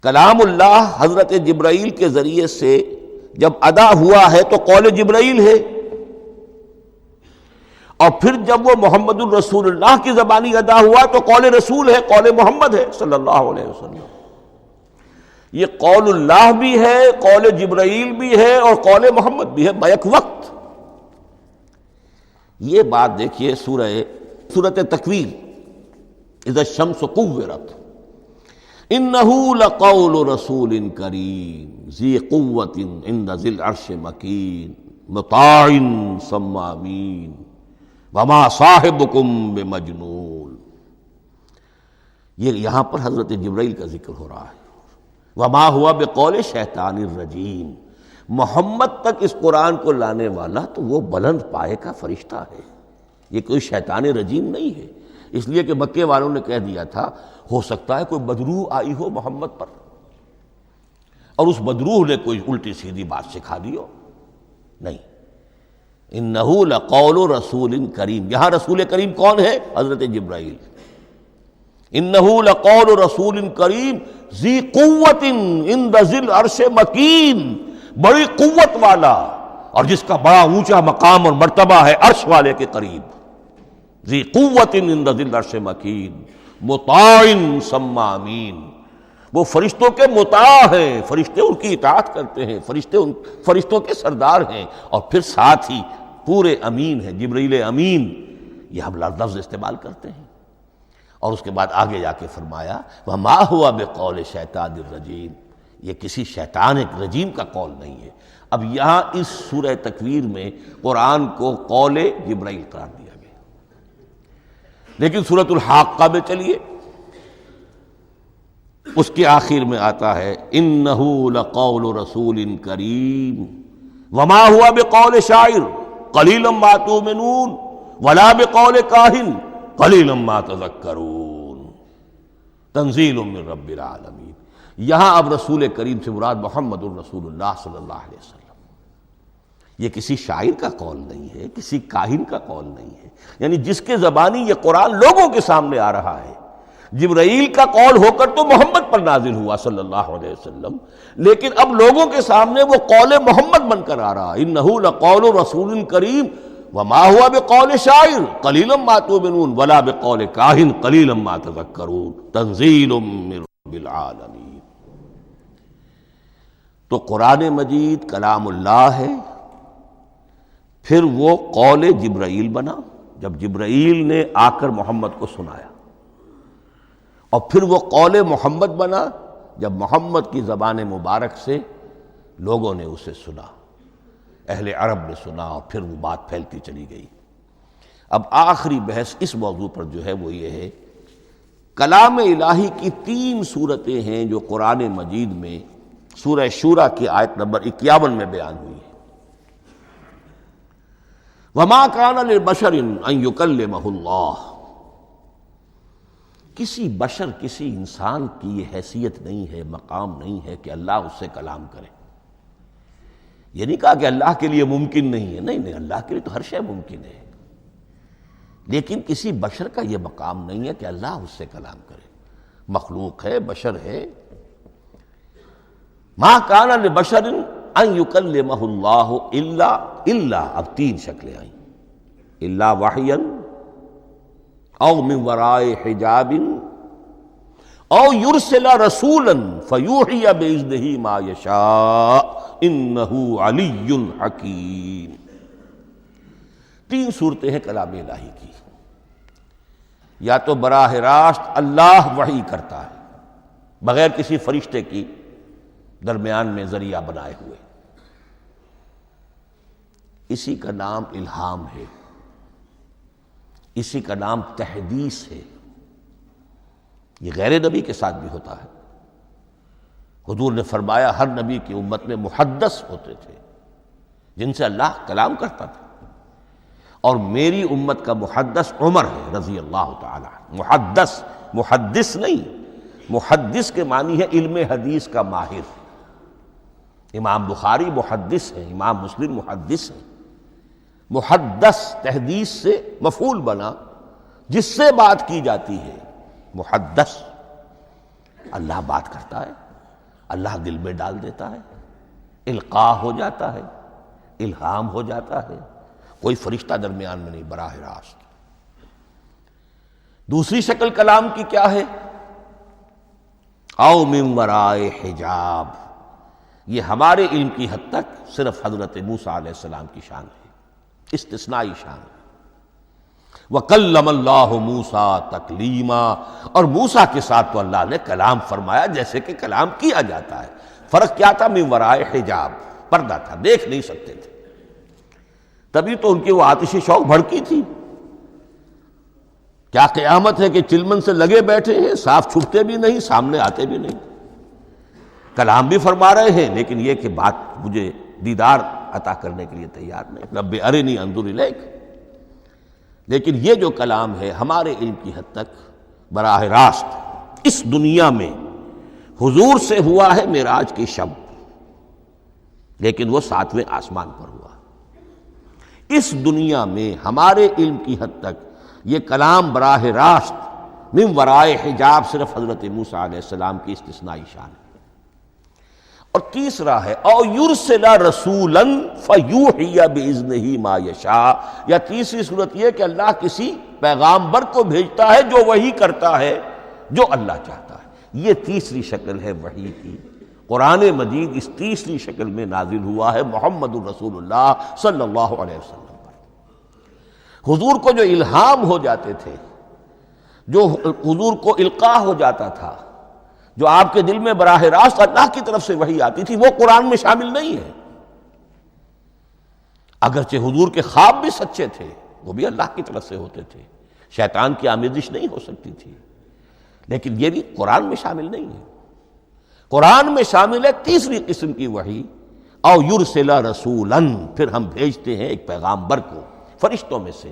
کلام اللہ حضرت جبرائیل کے ذریعے سے جب ادا ہوا ہے تو قول جبرائیل ہے، اور پھر جب وہ محمد الرسول اللہ کی زبانی ادا ہوا تو قول رسول ہے، قول محمد ہے صلی اللہ علیہ وسلم۔ یہ قول اللہ بھی ہے، قول جبرائیل بھی ہے، اور قول محمد بھی ہے بیک وقت۔ یہ بات دیکھیے سورۃ تکویر، اذا الشمس کورت، انہ لقول رسول کریم ذی قوت عند ذی العرش مکین مطاع ثم امین وما صاحبکم بمجنون۔ یہ یہاں پر حضرت جبرائیل کا ذکر ہو رہا ہے۔ وما ہوا بقول شیطان الرجیم، محمد تک اس قرآن کو لانے والا تو وہ بلند پائے کا فرشتہ ہے، یہ کوئی شیطان رجیم نہیں ہے۔ اس لیے کہ مکے والوں نے کہہ دیا تھا ہو سکتا ہے کوئی بدروح آئی ہو محمد پر، اور اس بدروح نے کوئی الٹی سیدھی بات سکھا دی ہو، نہیں۔ انہ لقول رسول کریم، یہاں رسول کریم کون ہے؟ حضرت جبرائیل۔ انہ لقول رسول کریم ذی قوت عند ذی العرش مکین، بڑی قوت والا اور جس کا بڑا اونچا مقام اور مرتبہ ہے عرش والے کے قریب۔ ذی قوت عند ذی العرش مکین مطاع ثم امین، وہ فرشتوں کے مطاع ہیں، فرشتے ان کی اطاعت کرتے ہیں، فرشتوں کے سردار ہیں، اور پھر ساتھ ہی پورے امین ہیں، جبرائیل امین، یہ ہم لفظ استعمال کرتے ہیں۔ اور اس کے بعد آگے جا کے فرمایا وما ہوا بقول شیطان الرجیم، یہ کسی شیطان رجیم کا قول نہیں ہے۔ اب یہاں اس سورہ تکویر میں قرآن کو قول جبرائیل قرار دیا گیا، لیکن سورۃ الحاقہ میں چلیے، اس کے آخر میں آتا ہے انہ لقول رسول کریم وما ہوا بقول شاعر قلیلا ما تؤمنون ولا بقول کاہن قلیلا ما تذکرون تنزیل من رب العالمین۔ یہاں اب رسول کریم سے مراد محمد الرسول اللہ صلی اللہ علیہ وسلم، یہ کسی شاعر کا قول نہیں ہے، کسی کاہن کا قول نہیں ہے، یعنی جس کے زبانی یہ قرآن لوگوں کے سامنے آ رہا ہے۔ جبرائیل کا قول ہو کر تو محمد پر نازل ہوا صلی اللہ علیہ وسلم، لیکن اب لوگوں کے سامنے وہ قول محمد بن کر آ رہا ہے۔ انہ لقول رسول کریم وما ہوا بقول شاعر قلیلا ما تؤمنون ولا بقول کاہن قلیلا ما تذکرون تنزیل من رب العالمین۔ تو قرآن مجید کلام اللہ ہے، پھر وہ قول جبرائیل بنا جب جبرائیل نے آ کر محمد کو سنایا، اور پھر وہ قول محمد بنا جب محمد کی زبان مبارک سے لوگوں نے اسے سنا، اہل عرب نے سنا، اور پھر وہ بات پھیلتی چلی گئی۔ اب آخری بحث اس موضوع پر جو ہے وہ یہ ہے، کلام الہی کی 3 صورتیں ہیں جو قرآن مجید میں سورہ شورى کی آیت نمبر 51 میں بیان ہوئی ہے۔ وما کان لبشر ان یکلمہ اللہ، کسی بشر، کسی انسان کی یہ حیثیت نہیں ہے، مقام نہیں ہے کہ اللہ اس سے کلام کرے۔ یہ نہیں کہا کہ اللہ کے لیے ممکن نہیں ہے، نہیں، اللہ کے لیے تو ہر شے ممکن ہے، لیکن کسی بشر کا یہ مقام نہیں ہے کہ اللہ اس سے کلام کرے۔ مخلوق ہے، بشر ہے۔ ما کان لبشر ان یکلمہ اللہ الا اب 3 شکلیں آئیں، الا وحیا او من وراء حجاب او یرسل رسولا فیوحی باذنہ ما یشاء انہ علی حکیم۔ 3 صورتیں ہیں کلام الہی کی، یا تو براہ راست اللہ وحی کرتا ہے بغیر کسی فرشتے کی درمیان میں ذریعہ بنائے ہوئے، اسی کا نام الہام ہے، اسی کا نام تحدیث ہے۔ یہ غیر نبی کے ساتھ بھی ہوتا ہے۔ حضور نے فرمایا ہر نبی کی امت میں محدث ہوتے تھے جن سے اللہ کلام کرتا تھا، اور میری امت کا محدث عمر ہے رضی اللہ تعالی عنہ۔ محدث، محدث نہیں، محدث کے معنی ہے علم حدیث کا ماہر۔ امام بخاری محدث ہیں، امام مسلم محدث ہیں۔ محدث تحدیث سے مفعول بنا، جس سے بات کی جاتی ہے، محدث۔ اللہ بات کرتا ہے، اللہ دل میں ڈال دیتا ہے، القاء ہو جاتا ہے، الہام ہو جاتا ہے، کوئی فرشتہ درمیان میں نہیں، براہ راست۔ دوسری شکل کلام کی کیا ہے؟ او من ورائے حجاب، یہ ہمارے علم کی حد تک صرف حضرت موسیٰ علیہ السلام کی شان ہے، استثنائی شان ہے۔ وَكَلَّمَ اللَّهُ مُوسَىٰ تَكْلِيمًا، اور موسیٰ کے ساتھ تو اللہ نے کلام فرمایا جیسے کہ کلام کیا جاتا ہے۔ فرق کیا تھا؟ من ورائے حجاب، پردہ تھا، دیکھ نہیں سکتے تھے، تبھی تو ان کی وہ آتش شوق بھڑکی تھی۔ کیا قیامت ہے کہ چلمن سے لگے بیٹھے ہیں، صاف چھپتے بھی نہیں، سامنے آتے بھی نہیں، کلام بھی فرما رہے ہیں، لیکن یہ کہ بات مجھے دیدار عطا کرنے کے لیے تیار نہیں، رب ارنی انظر الیک۔ لیکن یہ جو کلام ہے ہمارے علم کی حد تک براہ راست اس دنیا میں حضور سے ہوا ہے معراج کی شب، لیکن وہ 7ویں آسمان پر ہوا۔ اس دنیا میں ہمارے علم کی حد تک یہ کلام براہ راست من ورائے حجاب صرف حضرت موسیٰ علیہ السلام کی استثنائی شان ہے۔ اور تیسرا ہے او یرسل رسولا فیوحی باذنہ ما یشاء، یا تیسری صورت یہ کہ اللہ کسی پیغامبر کو بھیجتا ہے جو وحی کرتا ہے جو اللہ چاہتا ہے۔ یہ تیسری شکل ہے وحی کی۔ قرآن مجید اس تیسری شکل میں نازل ہوا ہے محمد الرسول اللہ صلی اللہ علیہ وسلم پر۔ حضور کو جو الہام ہو جاتے تھے، جو حضور کو القاء ہو جاتا تھا، جو آپ کے دل میں براہ راست اللہ کی طرف سے وحی آتی تھی، وہ قرآن میں شامل نہیں ہے۔ اگرچہ حضور کے خواب بھی سچے تھے، وہ بھی اللہ کی طرف سے ہوتے تھے، شیطان کی آمیزش نہیں ہو سکتی تھی، لیکن یہ بھی قرآن میں شامل نہیں ہے۔ قرآن میں شامل ہے تیسری قسم کی وحی، او یرسل رسولا، پھر ہم بھیجتے ہیں ایک پیغامبر کو فرشتوں میں سے۔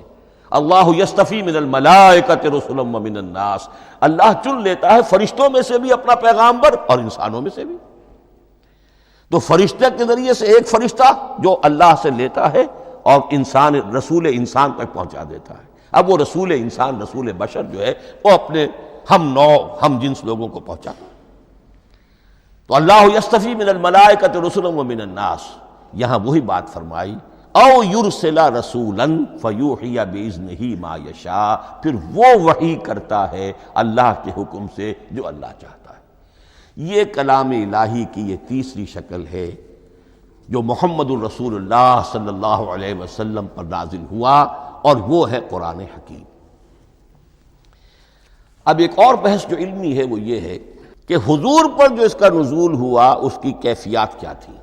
اللہ یستفی من الملائکۃ رسلا ومن الناس، اللہ چن لیتا ہے فرشتوں میں سے بھی اپنا پیغامبر اور انسانوں میں سے بھی۔ تو فرشتے کے ذریعے سے ایک فرشتہ جو اللہ سے لیتا ہے اور انسان رسول انسان تک پہنچا دیتا ہے۔ اب وہ رسول انسان، رسول بشر جو ہے وہ اپنے ہم نوع ہم جنس لوگوں کو پہنچاتا ہے۔ تو اللہ یستفی من الملائکۃ رسلا ومن الناس، یہاں وہی بات فرمائی او یرسل رسولا فیوحی باذنہ ما یشاء، پھر وہ وحی کرتا ہے اللہ کے حکم سے جو اللہ چاہتا ہے۔ یہ کلام الہی کی یہ تیسری شکل ہے جو محمد الرسول اللہ صلی اللہ علیہ وسلم پر نازل ہوا، اور وہ ہے قرآن حکیم۔ اب ایک اور بحث جو علمی ہے وہ یہ ہے کہ حضور پر جو اس کا نزول ہوا اس کی کیفیات کیا تھی۔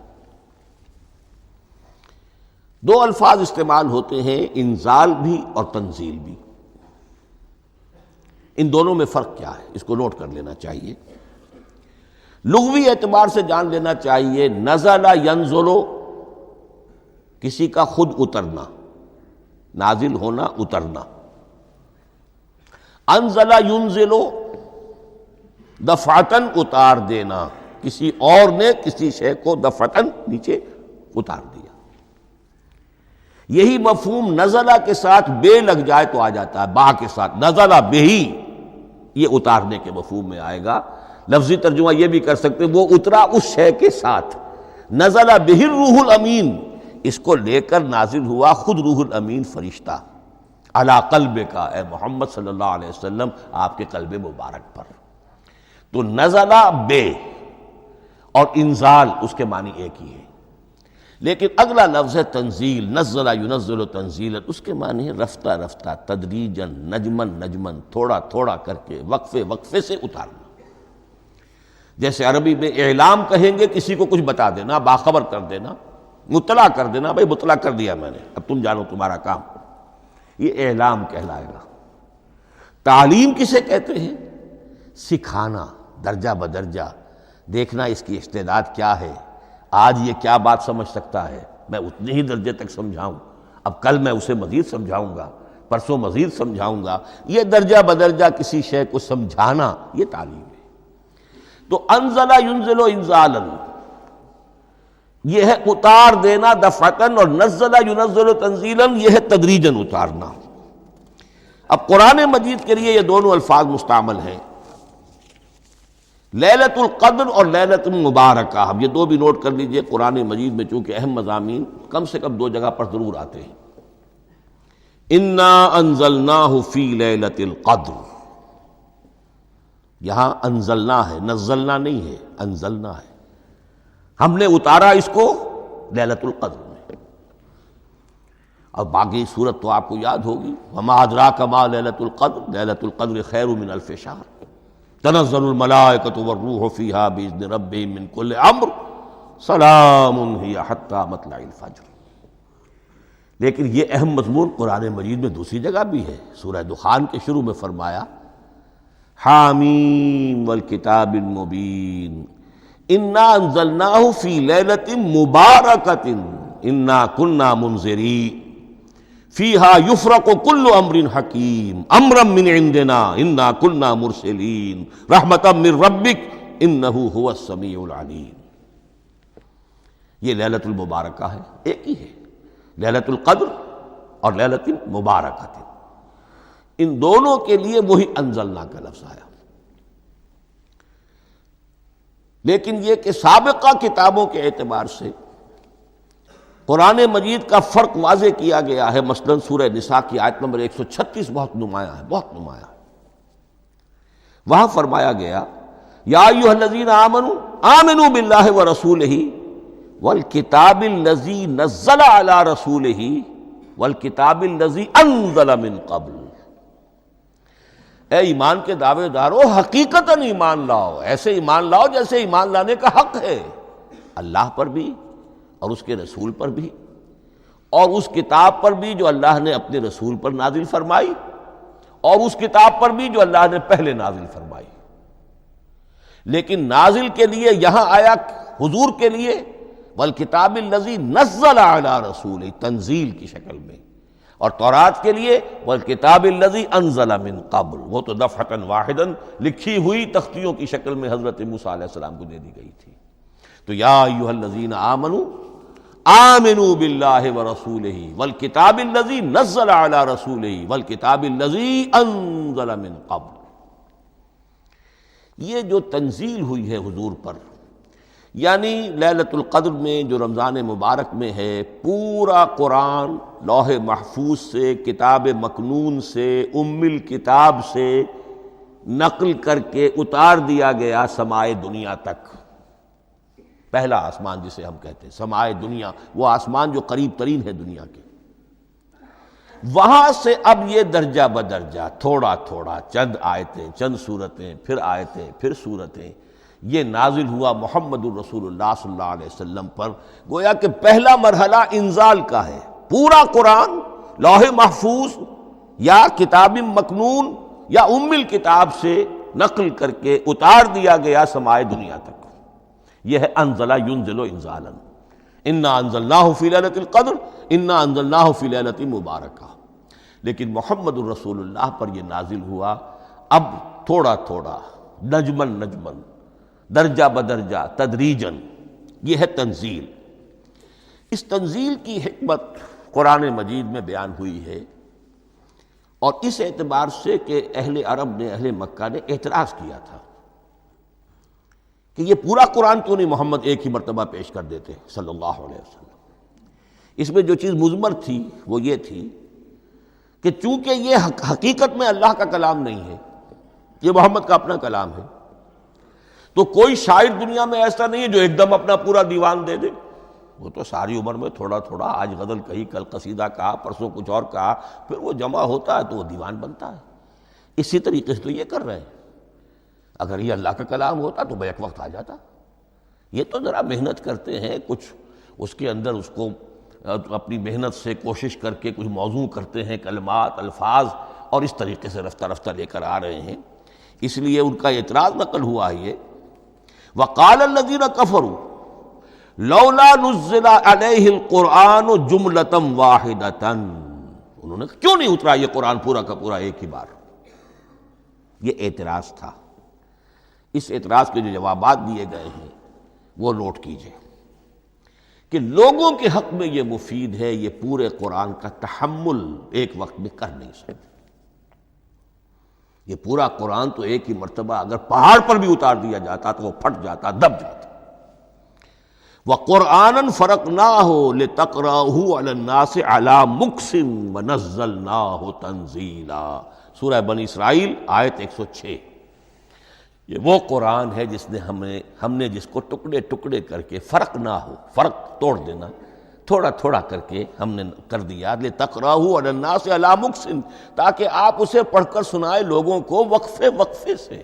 دو الفاظ استعمال ہوتے ہیں، انزال بھی اور تنزیل بھی۔ ان دونوں میں فرق کیا ہے اس کو نوٹ کر لینا چاہیے۔ لغوی اعتبار سے جان لینا چاہیے، نزل ینزل کسی کا خود اترنا، نازل ہونا، اترنا۔ انزل ینزل دفعتاً اتار دینا، کسی اور نے کسی شے کو دفعتاً نیچے اتار دیا۔ یہی مفہوم نزلہ کے ساتھ بے لگ جائے تو آ جاتا ہے، با کے ساتھ نزلہ بہی، یہ اتارنے کے مفہوم میں آئے گا۔ لفظی ترجمہ یہ بھی کر سکتے وہ اترا اس شے کے ساتھ، نزلہ بہ الروح الامین، اس کو لے کر نازل ہوا خود روح الامین فرشتہ علی قلبک، اے محمد صلی اللہ علیہ وسلم آپ کے قلب مبارک پر۔ تو نزلہ بے اور انزال اس کے معنی ایک ہی ہے، لیکن اگلا لفظ ہے تنزیل، نزل ینزل تنزیلا، اس کے معنی ہے رفتہ رفتہ، تدریجاً، نجمن نجمن، تھوڑا تھوڑا کر کے، وقفے وقفے سے اتارنا۔ جیسے عربی میں اعلام کہیں گے کسی کو کچھ بتا دینا، باخبر کر دینا، مطلع کر دینا، بھائی مطلع کر دیا میں نے، اب تم جانو تمہارا کام، یہ اعلام کہلائے گا۔ تعلیم کسے کہتے ہیں؟ سکھانا، درجہ بدرجہ، دیکھنا اس کی استعداد کیا ہے، آج یہ کیا بات سمجھ سکتا ہے، میں اتنے ہی درجے تک سمجھاؤں، اب کل میں اسے مزید سمجھاؤں گا، پرسوں مزید سمجھاؤں گا۔ یہ درجہ بدرجہ کسی شے کو سمجھانا، یہ تعلیم ہے۔ تو انزل ینزل انزالا، یہ ہے اتار دینا دفعتاً، اور نزل ینزل تنزیلا، یہ ہے تدریجاً اتارنا۔ اب قرآن مجید کے لیے یہ دونوں الفاظ مستعمل ہیں۔ لیلۃ القدر اور لیلۃ المبارکہ، ہم یہ دو بھی نوٹ کر لیجئے، قرآن مجید میں چونکہ اہم مضامین کم سے کم دو جگہ پر ضرور آتے ہیں۔ انا انزلناہ فی لیلۃ القدر، یہاں انزلنا ہے، نزلنا نہیں ہے، انزلنا ہے، ہم نے اتارا اس کو لیلۃ القدر میں۔ اور باقی صورت تو آپ کو یاد ہوگی، وما ادراک ما لیلۃ القدر، لیلۃ القدر خیر من الف شہر، تنزل الملائکۃ والروح فیہا باذن ربہم من کل امر سلام ہی حتی مطلع الفجر۔ لیکن یہ اہم مضمون قرآن مجید میں دوسری جگہ بھی ہے، سورہ دخان کے شروع میں فرمایا حامیم والکتاب المبین انا انزلناہ فی لیلۃ مبارکۃ انا کنا منذرین فیہا یفرق کل امر حکیم امرا من عندنا انا کنا مرسلین رحمتا من ربک انہ هو السمیع العلیم۔ یہ لیلۃ المبارکہ ہے، ایک ہی ہے، لیلۃ القدر اور لیلۃ المبارکہ، ان دونوں کے لیے وہی انزلنا کا لفظ آیا۔ لیکن یہ کہ سابقہ کتابوں کے اعتبار سے قرآن مجید کا فرق واضح کیا گیا ہے، مثلا سورہ نساء کی آیت نمبر 136 بہت نمایاں ہے، بہت نمایاں ہے۔ وہاں فرمایا گیا یا ایھا الذین آمنوا آمنوا باللہ ورسولہ والکتاب الذی نزل علی رسولہ والکتاب الذی انزل من قبل۔ اے ایمان کے دعوے دارو، حقیقتاً ایمان لاؤ، ایسے ایمان لاؤ جیسے ایمان لانے کا حق ہے، اللہ پر بھی اور اس کے رسول پر بھی، اور اس کتاب پر بھی جو اللہ نے اپنے رسول پر نازل فرمائی، اور اس کتاب پر بھی جو اللہ نے پہلے نازل فرمائی۔ لیکن نازل کے لیے یہاں آیا حضور کے لیے والکتاب الذی نزل علی رسولہ، تنزیل کی شکل میں، اور تورات کے لیے والکتاب الذی انزل من قبل، وہ تو دفعۃ واحداً لکھی ہوئی تختیوں کی شکل میں حضرت موسیٰ علیہ السلام کو دے دی گئی تھی۔ تو یا ایھا الذین آمنوا آمنوا باللہ ورسولہ والکتاب الذی نزل علی رسولہ والکتاب الذی انزل من قبل۔ یہ جو تنزیل ہوئی ہے حضور پر، یعنی لیلۃ القدر میں جو رمضان مبارک میں ہے، پورا قرآن لوح محفوظ سے، کتاب مکنون سے، ام الکتاب سے نقل کر کے اتار دیا گیا سمائے دنیا تک۔ پہلا آسمان جسے ہم کہتے ہیں سمائے دنیا، وہ آسمان جو قریب ترین ہے دنیا کے، وہاں سے اب یہ درجہ بدرجہ تھوڑا تھوڑا، چند آیتیں، چند سورتیں، پھر آیتیں، پھر سورتیں، یہ نازل ہوا محمد الرسول اللہ صلی اللہ علیہ وسلم پر۔ گویا کہ پہلا مرحلہ انزال کا ہے، پورا قرآن لوح محفوظ یا کتاب مکنون یا ام الکتاب سے نقل کر کے اتار دیا گیا سمائے دنیا تک۔ یہ ہے انزل ینزل انزالا، انا انزلناہ فی لیلۃ القدر انا انزلناہ فی لیلۃ مبارکہ۔ لیکن محمد الرسول اللہ پر یہ نازل ہوا اب تھوڑا تھوڑا، نجمن نجمن، درجہ بدرجہ، تدریجاً، یہ ہے تنزیل۔ اس تنزیل کی حکمت قرآن مجید میں بیان ہوئی ہے، اور اس اعتبار سے کہ اہل عرب نے، اہل مکہ نے اعتراض کیا تھا کہ یہ پورا قرآن کیوں نہیں محمد ایک ہی مرتبہ پیش کر دیتے صلی اللہ علیہ وسلم۔ اس میں جو چیز مضمر تھی وہ یہ تھی کہ چونکہ یہ حقیقت میں اللہ کا کلام نہیں ہے، یہ محمد کا اپنا کلام ہے، تو کوئی شاعر دنیا میں ایسا نہیں ہے جو ایک دم اپنا پورا دیوان دے دے۔ وہ تو ساری عمر میں تھوڑا تھوڑا، آج غزل کہی، کل قصیدہ کہا، پرسوں کچھ اور کہا، پھر وہ جمع ہوتا ہے تو وہ دیوان بنتا ہے۔ اسی طریقے سے تو یہ کر رہے ہیں۔ اگر یہ اللہ کا کلام ہوتا تو بیک وقت آ جاتا۔ یہ تو ذرا محنت کرتے ہیں، کچھ اس کے اندر اس کو اپنی محنت سے کوشش کر کے کچھ موضوع کرتے ہیں، کلمات، الفاظ، اور اس طریقے سے رفتہ رفتہ لے کر آ رہے ہیں۔ اس لیے ان کا اعتراض نقل ہوا ہے یہ وَقَالَ الَّذِينَ كَفَرُوا لَوْلَا نُزِّلَ عَلَيْهِ الْقُرْآنُ جُمْلَةً وَاحِدَةً، انہوں نے کیوں نہیں اترا یہ قرآن پورا کا پورا ایک ہی بار؟ یہ اعتراض تھا۔ اس اعتراض کے جو جوابات دیے گئے ہیں وہ نوٹ کیجئے کہ لوگوں کے حق میں یہ مفید ہے، یہ پورے قرآن کا تحمل ایک وقت میں کر نہیں سکتے۔ یہ پورا قرآن تو ایک ہی مرتبہ اگر پہاڑ پر بھی اتار دیا جاتا تو وہ پھٹ جاتا، دب جاتا۔ وَقُرْآنًا فَرَقْنَاهُ لِتَقْرَأَهُ عَلَى النَّاسِ عَلَى مُكْثٍ وَنَزَّلْنَاهُ تَنزِيلًا، سورہ بنی اسرائیل آیت 106۔ یہ وہ قرآن ہے جس نے ہم نے جس کو ٹکڑے ٹکڑے کر کے فرقناہ، فرق توڑ دینا، تھوڑا تھوڑا کر کے ہم نے کر دیا، لِتَقْرَأَهُ عَلَى النَّاسِ عَلَى مُكْثٍ، تاکہ آپ اسے پڑھ کر سنائے لوگوں کو وقفے وقفے سے،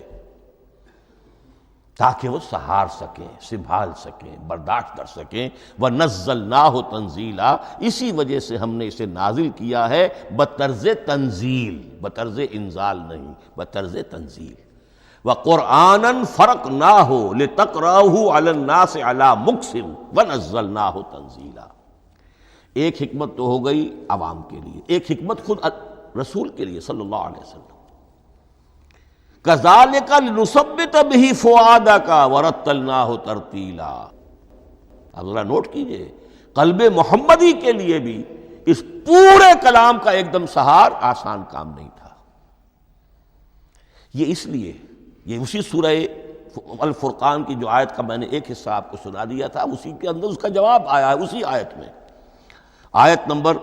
تاکہ وہ سہار سکیں، سنبھال سکیں، برداشت کر سکیں۔ وَنَزَّلْنَاهُ تَنزِيلًا، اسی وجہ سے ہم نے اسے نازل کیا ہے بطرز تنزیل، بطرز انزال نہیں، بطرز تنزیل۔ وَقُرْآنًا فَرَقْنَاهُ لِتَقْرَأَهُ عَلَى النَّاسِ عَلَى مُكْثٍ وَنَزَّلْنَاهُ تَنزِيلًا۔ ایک حکمت تو ہو گئی عوام کے لیے، ایک حکمت خود رسول کے لیے صلی اللہ علیہ وسلم۔ كَذَلِكَ لِنُثَبِّتَ بِهِ فُؤَادَكَ وَرَتَّلْنَاهُ تَرْتِيلًا۔ اب ذرا نوٹ کیجئے، قلب محمدی کے لیے بھی اس پورے کلام کا ایک دم سہار آسان کام نہیں تھا۔ یہ اس لیے، یہ اسی سورہ الفرقان کی جو آیت کا میں نے ایک حصہ آپ کو سنا دیا تھا، اسی کے اندر اس کا جواب آیا ہے، اسی آیت میں، آیت نمبر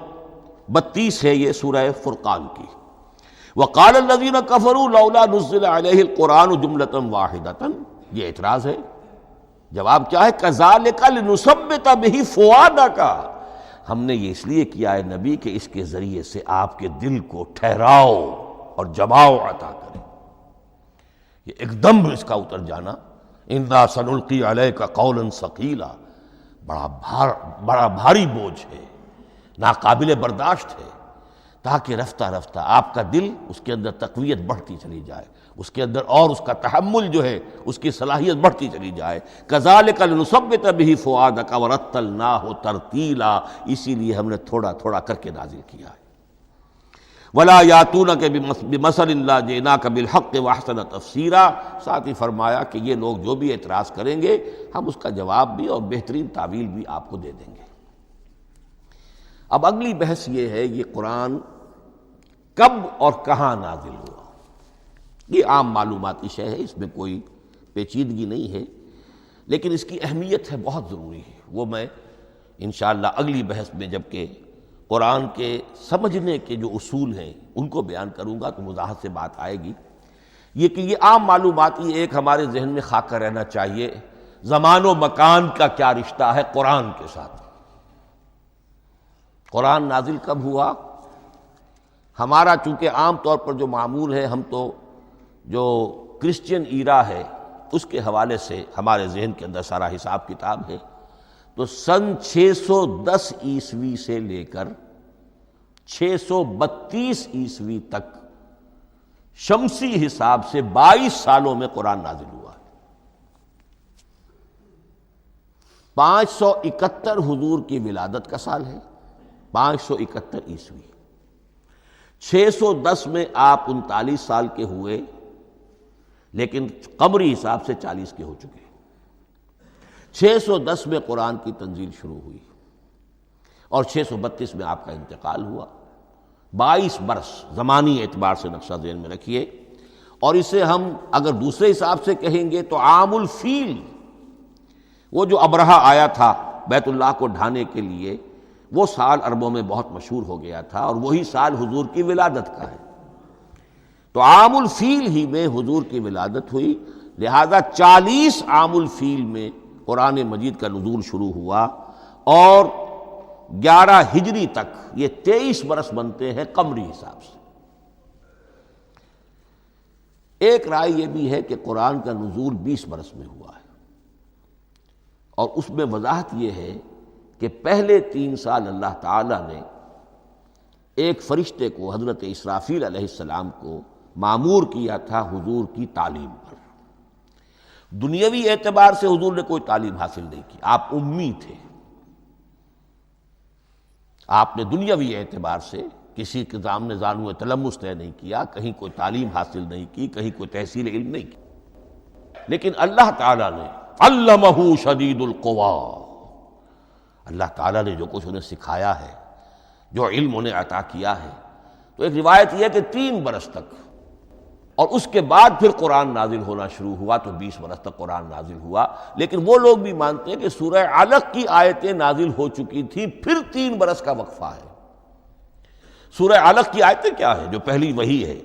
32 ہے یہ سورہ فرقان کی۔ وَقَالَ الَّذِينَ كَفَرُوا لَوْلَا نُزِّلَ عَلَيْهِ الْقُرْآنُ جُمْلَةً وَاحِدَةً، یہ اعتراض ہے۔ جواب کیا ہے؟ كَذَلِكَ لِنُثَبِّتَ بِهِ فُؤَادَكَ، ہم نے یہ اس لیے کیا ہے نبی کہ اس کے ذریعے سے آپ کے دل کو ٹھہراؤ اور جماؤ عطا کرے، یہ ایک دم اس کا اتر جانا۔ اِنَّا سَنُلْقِي عَلَيْكَ قَوْلًا ثَقِيلًا، بڑا بھاری بوجھ ہے، ناقابل برداشت ہے، تاکہ رفتہ رفتہ آپ کا دل، اس کے اندر تقویت بڑھتی چلی جائے، اس کے اندر اور اس کا تحمل جو ہے، اس کی صلاحیت بڑھتی چلی جائے۔ كَذَلِكَ لِنُثَبِّتَ بِهِ فُؤَادَكَ وَرَتَّلْنَاهُ تَرْتِيلًا، اسی لیے ہم نے تھوڑا تھوڑا کر کے نازل کیا ہے۔ وَلَا يَأْتُونَكَ بِمَثَلٍ إِلَّا جِئْنَاكَ بِالْحَقِّ وَأَحْسَنَ تَفْسِيرًا، ساتھ ہی فرمایا کہ یہ لوگ جو بھی اعتراض کریں گے ہم اس کا جواب بھی اور بہترین تعویل بھی آپ کو دے دیں گے۔ اب اگلی بحث یہ ہے، یہ قرآن کب اور کہاں نازل ہوا؟ یہ عام معلوماتی شے ہے، اس میں کوئی پیچیدگی نہیں ہے، لیکن اس کی اہمیت ہے، بہت ضروری ہے، وہ میں انشاءاللہ اگلی بحث میں جب کہ قرآن کے سمجھنے کے جو اصول ہیں ان کو بیان کروں گا تو وضاحت سے بات آئے گی۔ یہ کہ یہ عام معلوماتی ایک ہمارے ذہن میں خاکہ رہنا چاہیے، زمان و مکان کا کیا رشتہ ہے قرآن کے ساتھ۔ قرآن نازل کب ہوا؟ ہمارا چونکہ عام طور پر جو معمول ہے، ہم تو جو کرسچین ایرا ہے اس کے حوالے سے ہمارے ذہن کے اندر سارا حساب کتاب ہے، تو سن 610 عیسوی سے لے کر 632 عیسوی تک شمسی حساب سے 22 سالوں میں قرآن نازل ہوا ہے۔ 571 حضور کی ولادت کا سال ہے، 571 عیسوی۔ 610 میں آپ 39 سال کے ہوئے، لیکن قمری حساب سے 40 کے ہو چکے۔ 610 میں قرآن کی تنزیل شروع ہوئی اور 632 میں آپ کا انتقال ہوا۔ 22 برس زمانی اعتبار سے نقشہ ذہن میں رکھیے، اور اسے ہم اگر دوسرے حساب سے کہیں گے تو عام الفیل، وہ جو ابرہہ آیا تھا بیت اللہ کو ڈھانے کے لیے، وہ سال عربوں میں بہت مشہور ہو گیا تھا، اور وہی سال حضور کی ولادت کا ہے، تو عام الفیل ہی میں حضور کی ولادت ہوئی، لہذا 40 عام الفیل میں قرآن مجید کا نزول شروع ہوا، اور 11 ہجری تک یہ 23 برس بنتے ہیں قمری حساب سے۔ ایک رائے یہ بھی ہے کہ قرآن کا نزول 20 برس میں ہوا ہے، اور اس میں وضاحت یہ ہے کہ پہلے 3 سال اللہ تعالیٰ نے ایک فرشتے کو، حضرت اسرافیل علیہ السلام کو مامور کیا تھا حضور کی تعلیم پر۔ دنیاوی اعتبار سے حضور نے کوئی تعلیم حاصل نہیں کی، آپ امی تھے، آپ نے دنیاوی اعتبار سے کسی کے سامنے زانو تلمس طے نہیں کیا، کہیں کوئی تعلیم حاصل نہیں کی، کہیں کوئی تحصیل علم نہیں کی، لیکن اللہ تعالیٰ نے علمہ شدید القویٰ، اللہ تعالیٰ نے جو کچھ انہیں سکھایا ہے، جو علم انہیں عطا کیا ہے، تو ایک روایت یہ ہے کہ 3 برس تک اور اس کے بعد پھر قرآن نازل ہونا شروع ہوا، تو 20 برس تک قرآن نازل ہوا۔ لیکن وہ لوگ بھی مانتے ہیں کہ سورہ علق کی آیتیں نازل ہو چکی تھیں، پھر 3 برس کا وقفہ ہے۔ سورہ علق کی آیتیں کیا ہے؟ جو پہلی وحی ہے،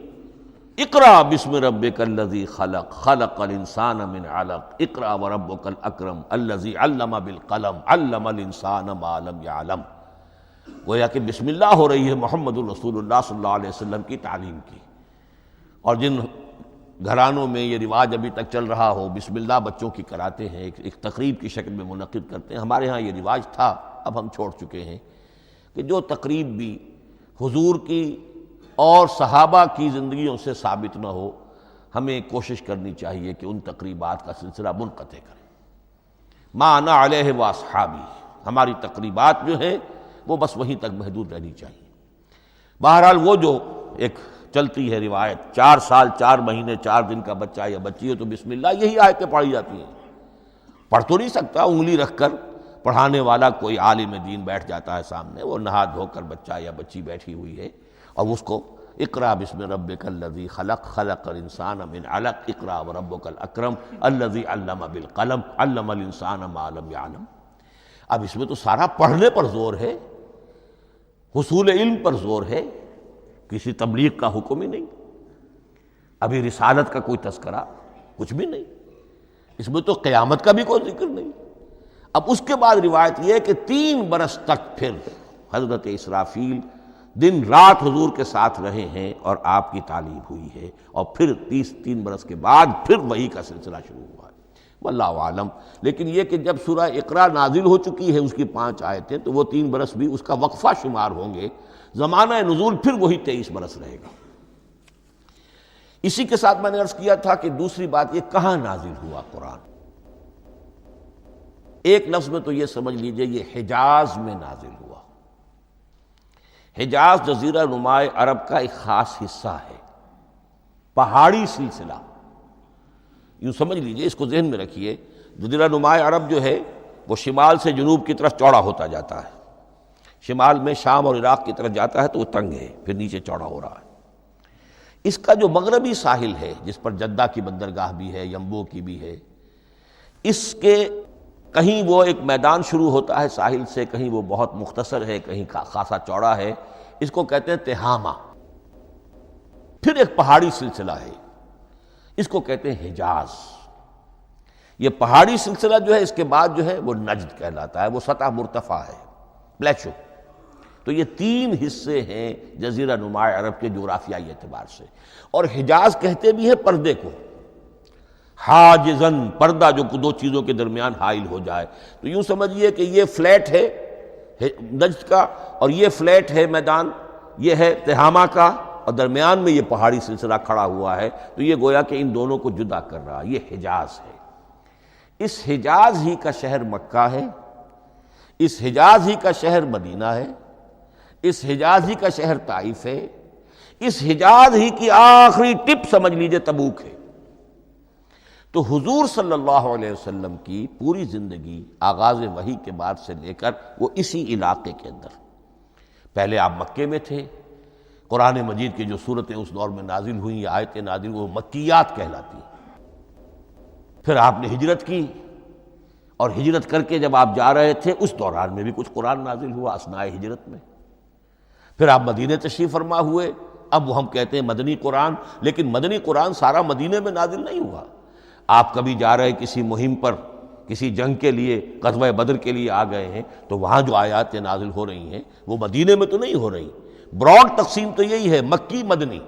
اقرأ بسم ربک الذی خلق خلق الانسان من علق اقرأ وربک الاکرم الذی علم بالقلم علم الانسان ما لم یعلم۔ گویا کہ بسم اللہ ہو رہی ہے محمد الرسول اللہ صلی اللہ علیہ وسلم کی تعلیم کی، اور جن گھرانوں میں یہ رواج ابھی تک چل رہا ہو، بسم اللہ بچوں کی کراتے ہیں، ایک تقریب کی شکل میں منعقد کرتے ہیں، ہمارے ہاں یہ رواج تھا، اب ہم چھوڑ چکے ہیں، کہ جو تقریب بھی حضور کی اور صحابہ کی زندگیوں سے ثابت نہ ہو، ہمیں کوشش کرنی چاہیے کہ ان تقریبات کا سلسلہ منقطع کریں۔ ما انا علیہ واصحابی، ہماری تقریبات جو ہیں وہ بس وہیں تک محدود رہنی چاہیے۔ بہرحال وہ جو ایک چلتی ہے روایت، 4 سال 4 مہینے 4 دن کا بچہ یا بچی ہو تو بسم اللہ یہی آیتیں پڑھی جاتی ہیں۔ پڑھ تو نہیں سکتا، انگلی رکھ کر پڑھانے والا کوئی عالم دین بیٹھ جاتا ہے سامنے، وہ نہا دھو کر بچہ یا بچی بیٹھی ہوئی ہے، اور اس کو اقرأ بسم ربک الذی خلق خلق الانسان من علق اقرأ وربک الاکرم الذی علم بالقلم علم الانسان ما لم یعلم۔ اب اس میں تو سارا پڑھنے پر زور ہے، حصول علم پر زور ہے، کسی تبلیغ کا حکم ہی نہیں، ابھی رسالت کا کوئی تذکرہ کچھ بھی نہیں، اس میں تو قیامت کا بھی کوئی ذکر نہیں۔ اب اس کے بعد روایت یہ ہے کہ 3 برس تک پھر حضرت اسرافیل دن رات حضور کے ساتھ رہے ہیں اور آپ کی تعلیم ہوئی ہے، اور پھر 3 برس کے بعد پھر وحی کا سلسلہ شروع ہوا ہے، واللہ عالم۔ لیکن یہ کہ جب سورہ اقرا نازل ہو چکی ہے، اس کی 5 آیتیں، تو وہ 3 برس بھی اس کا وقفہ شمار ہوں گے، زمانہ نزول پھر وہی 23 برس رہے گا۔ اسی کے ساتھ میں نے عرض کیا تھا کہ دوسری بات یہ کہاں نازل ہوا قرآن۔ ایک لفظ میں تو یہ سمجھ لیجئے یہ حجاز میں نازل ہوا۔ حجاز جزیرہ نماء عرب کا ایک خاص حصہ ہے، پہاڑی سلسلہ، یوں سمجھ لیجئے، اس کو ذہن میں رکھیے۔ جزیرہ نماء عرب جو ہے وہ شمال سے جنوب کی طرف چوڑا ہوتا جاتا ہے، شمال میں شام اور عراق کی طرف جاتا ہے تو وہ تنگ ہے، پھر نیچے چوڑا ہو رہا ہے۔ اس کا جو مغربی ساحل ہے، جس پر جدہ کی بندرگاہ بھی ہے، ینبو کی بھی ہے، اس کے کہیں وہ ایک میدان شروع ہوتا ہے ساحل سے، کہیں وہ بہت مختصر ہے، کہیں خاصا چوڑا ہے، اس کو کہتے ہیں تہامہ۔ پھر ایک پہاڑی سلسلہ ہے، اس کو کہتے ہیں حجاز۔ یہ پہاڑی سلسلہ جو ہے اس کے بعد جو ہے وہ نجد کہلاتا ہے، وہ سطح مرتفع ہے، پلیشو۔ تو یہ 3 حصے ہیں جزیرہ نماء عرب کے جغرافیائی اعتبار سے، اور حجاز کہتے بھی ہیں پردے کو، حاجزن، پردہ جو 2 چیزوں کے درمیان حائل ہو جائے۔ تو یوں سمجھیے کہ یہ فلیٹ ہے نجد کا، اور یہ فلیٹ ہے میدان، یہ ہے تہامہ کا، اور درمیان میں یہ پہاڑی سلسلہ کھڑا ہوا ہے، تو یہ گویا کہ ان دونوں کو جدا کر رہا، یہ حجاز ہے۔ اس حجاز ہی کا شہر مکہ ہے، اس حجاز ہی کا شہر مدینہ ہے، اس حجاز ہی کا شہر طائف ہے، اس حجاز ہی کی آخری ٹپ سمجھ لیجئے تبوک ہے۔ تو حضور صلی اللہ علیہ وسلم کی پوری زندگی آغاز وحی کے بعد سے لے کر وہ اسی علاقے کے اندر، پہلے آپ مکے میں تھے، قرآن مجید کی جو صورتیں اس دور میں نازل ہوئیں، یہ آیتیں نازل وہ مکیات کہلاتی ہیں۔ پھر آپ نے ہجرت کی، اور ہجرت کر کے جب آپ جا رہے تھے اس دوران میں بھی کچھ قرآن نازل ہوا اثناء ہجرت میں۔ پھر آپ مدینے تشریف فرما ہوئے، اب وہ ہم کہتے ہیں مدنی قرآن، لیکن مدنی قرآن سارا مدینے میں نازل نہیں ہوا۔ آپ کبھی جا رہے کسی مہم پر، کسی جنگ کے لیے، غزوہ بدر کے لیے آ گئے ہیں، تو وہاں جو آیات نازل ہو رہی ہیں وہ مدینے میں تو نہیں ہو رہی۔ براڈ تقسیم تو یہی ہے، مکی مدنی۔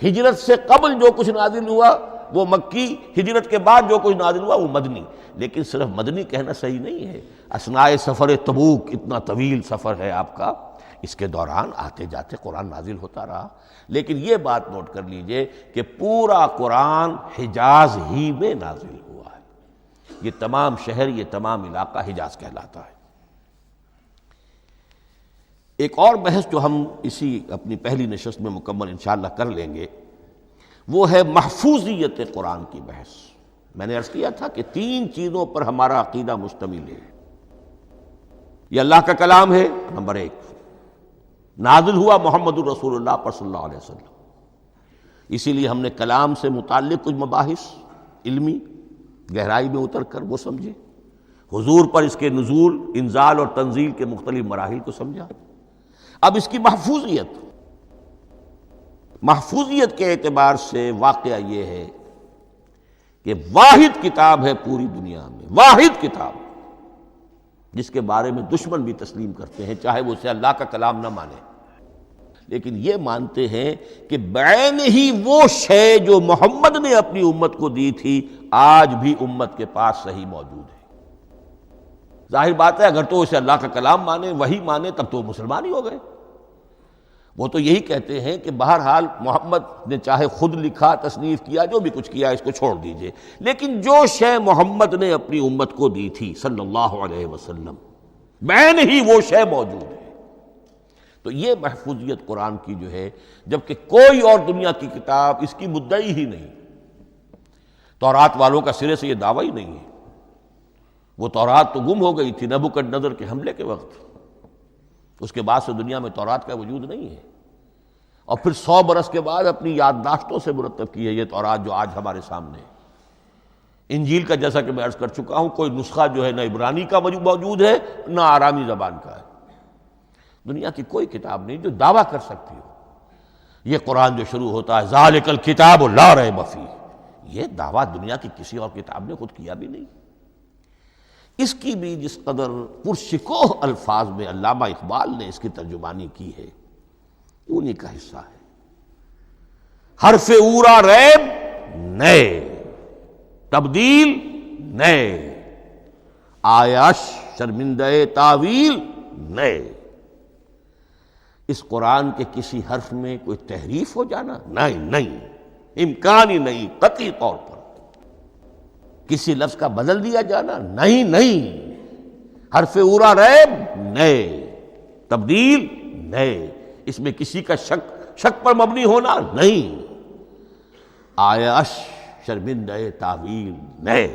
ہجرت سے قبل جو کچھ نازل ہوا وہ مکی، ہجرت کے بعد جو کچھ نازل ہوا وہ مدنی۔ لیکن صرف مدنی کہنا صحیح نہیں ہے، اثناء سفر تبوک، اتنا طویل سفر ہے آپ کا، اس کے دوران آتے جاتے قرآن نازل ہوتا رہا۔ لیکن یہ بات نوٹ کر لیجئے کہ پورا قرآن حجاز ہی میں نازل ہوا ہے، یہ تمام شہر، یہ تمام علاقہ حجاز کہلاتا ہے۔ ایک اور بحث جو ہم اسی اپنی پہلی نشست میں مکمل انشاءاللہ کر لیں گے، وہ ہے محفوظیت قرآن کی بحث۔ میں نے عرض کیا تھا کہ 3 چیزوں پر ہمارا عقیدہ مشتمل ہے۔ یہ اللہ کا کلام ہے، نمبر 1، نازل ہوا محمد الرسول اللہ پر صلی اللہ علیہ وسلم، اسی لیے ہم نے کلام سے متعلق کچھ مباحث علمی گہرائی میں اتر کر وہ سمجھے، حضور پر اس کے نزول، انزال اور تنزیل کے مختلف مراحل کو سمجھا۔ اب اس کی محفوظیت کے اعتبار سے واقعہ یہ ہے کہ واحد کتاب ہے پوری دنیا میں، واحد کتاب جس کے بارے میں دشمن بھی تسلیم کرتے ہیں، چاہے وہ اسے اللہ کا کلام نہ مانے، لیکن یہ مانتے ہیں کہ بعین ہی وہ شے جو محمد نے اپنی امت کو دی تھی آج بھی امت کے پاس صحیح موجود ہے۔ ظاہر بات ہے اگر تو اسے اللہ کا کلام مانے، وہی مانے، تب تو مسلمان ہی ہو گئے۔ وہ تو یہی کہتے ہیں کہ بہرحال محمد نے چاہے خود لکھا، تصنیف کیا، جو بھی کچھ کیا اس کو چھوڑ دیجئے، لیکن جو شے محمد نے اپنی امت کو دی تھی صلی اللہ علیہ وسلم بعین ہی وہ شے موجود ہے۔ تو یہ محفوظیت قرآن کی جو ہے، جبکہ کوئی اور دنیا کی کتاب اس کی مدعی ہی نہیں۔ تورات والوں کا سرے سے یہ دعویٰ ہی نہیں ہے، وہ تورات تو گم ہو گئی تھی نبوکدنضر کے حملے کے وقت، اس کے بعد سے دنیا میں تورات کا وجود نہیں ہے، اور پھر 100 برس کے بعد اپنی یادداشتوں سے مرتب کی ہے یہ تورات جو آج ہمارے سامنے ہے۔ انجیل کا جیسا کہ میں عرض کر چکا ہوں کوئی نسخہ جو ہے نہ عبرانی کا موجود ہے نہ آرامی زبان کا ہے، دنیا کی کوئی کتاب نہیں جو دعویٰ کر سکتی ہو۔ یہ قرآن جو شروع ہوتا ہے ذالک الکتاب لا ریب فیہ، یہ دعویٰ دنیا کی کسی اور کتاب نے خود کیا بھی نہیں۔ اس کی بھی جس قدر پرشکوہ الفاظ میں علامہ اقبال نے اس کی ترجمانی کی ہے انہی کا حصہ ہے۔ حرف اورا ریب نئے، تبدیل نئے، آیش شرمندہ تعویل نئے۔ اس قرآن کے کسی حرف میں کوئی تحریف ہو جانا نہیں، امکان ہی نہیں، قطعی طور پر۔ کسی لفظ کا بدل دیا جانا نہیں، حرف اورا ریب نئے، تبدیل نئے، اس میں کسی کا شک پر مبنی ہونا نہیں، آیش شرمندہ تعویل نئے۔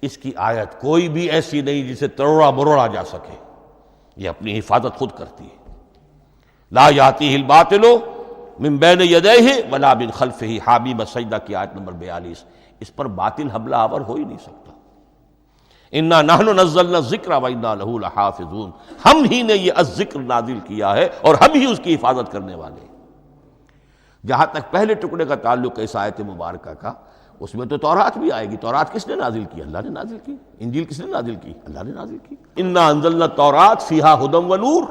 اس کی آیت کوئی بھی ایسی نہیں جسے تروڑا مروڑا جا سکے، یہ اپنی حفاظت خود کرتی ہے۔ لا یاتیہ الباطل من بین یدیہ ولا من خلفہ، حامیم السجدہ کی آیت نمبر 42۔ اس پر باطل حملہ آور ہو ہی نہیں سکتا۔ انا نحن نزلنا الذکر وانا لہ لحافظون، ہم ہی نے یہ الذکر نازل کیا ہے اور ہم ہی اس کی حفاظت کرنے والے ہیں۔ جہاں تک پہلے ٹکڑے کا تعلق ہے اس آیت مبارکہ کا، اس میں تو تورات بھی آئے گی۔ تورات کس نے نازل کی؟ اللہ نے نازل کی۔ انجیل کس نے نازل کی؟ اللہ نے نازل کی۔ انا انزلنا التوراۃ فیہا ھدی ونور،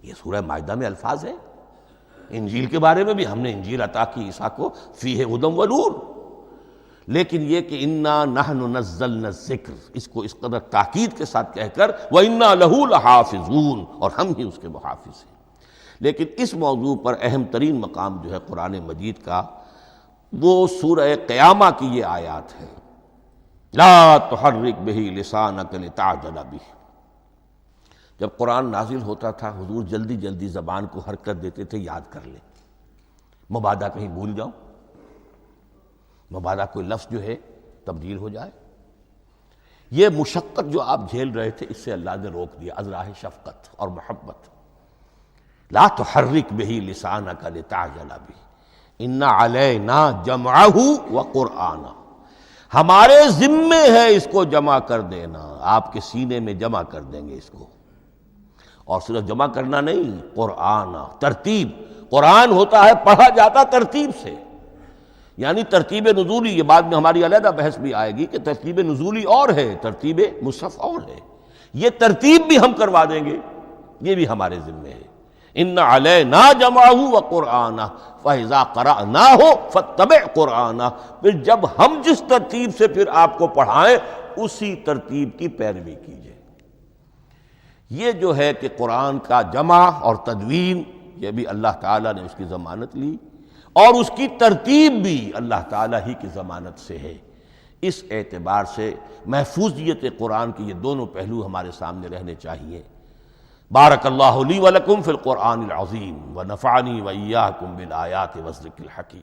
یہ سورہ مائدہ میں الفاظ ہیں۔ انجیل کے بارے میں بھی ہم نے انجیل عطا کی عیسیٰ کو، فیہ ھدی ونور، لیکن یہ کہ انا نحن نزلنا الذکر، اس کو اس قدر تاکید کے ساتھ کہہ کر وَإِنَّا لَهُ لَحَافِظُونَ، اور ہم ہی اس کے محافظ ہیں۔ لیکن اس موضوع پر اہم ترین مقام جو ہے قرآن مجید کا وہ سورہ قیامہ کی یہ آیات ہے، لا تحرک بہ لسانک لتعجل بہ۔ جب قرآن نازل ہوتا تھا حضور جلدی جلدی زبان کو حرکت دیتے تھے، یاد کر لیں، مبادا کہیں بھول جاؤں، مبادا کوئی لفظ جو ہے تبدیل ہو جائے۔ یہ مشقت جو آپ جھیل رہے تھے اس سے اللہ نے روک دیا از راہ شفقت اور محبت۔ لا تحرک بہ لسانک لتعجل بہ ان علینا جمعہ وقرآنہ، ہمارے ذمے ہے اس کو جمع کر دینا، آپ کے سینے میں جمع کر دیں گے اس کو۔ اور صرف جمع کرنا نہیں، قرآن، ترتیب۔ قرآن ہوتا ہے پڑھا جاتا ترتیب سے، یعنی ترتیب نزولی، یہ بعد میں ہماری علیحدہ بحث بھی آئے گی کہ ترتیب نزولی اور ہے، ترتیب مصحف اور ہے، یہ ترتیب بھی ہم کروا دیں گے، یہ بھی ہمارے ذمے ہے۔ ان علینا جمعہ وقرآنہ فاذا قرأناہ فاتبع قرآنہ، پھر جب ہم جس ترتیب سے پھر آپ کو پڑھائیں اسی ترتیب کی پیروی کیجیے۔ یہ جو ہے کہ قرآن کا جمع اور تدوین، یہ بھی اللہ تعالیٰ نے اس کی ضمانت لی، اور اس کی ترتیب بھی اللہ تعالیٰ ہی کی ضمانت سے ہے۔ اس اعتبار سے محفوظیت قرآن کے یہ دونوں پہلو ہمارے سامنے رہنے چاہیے۔ بارک اللہ لی ولکم فی القرآن العظیم ونفعنی وإیاکم بالآیات والذکر الحکیم۔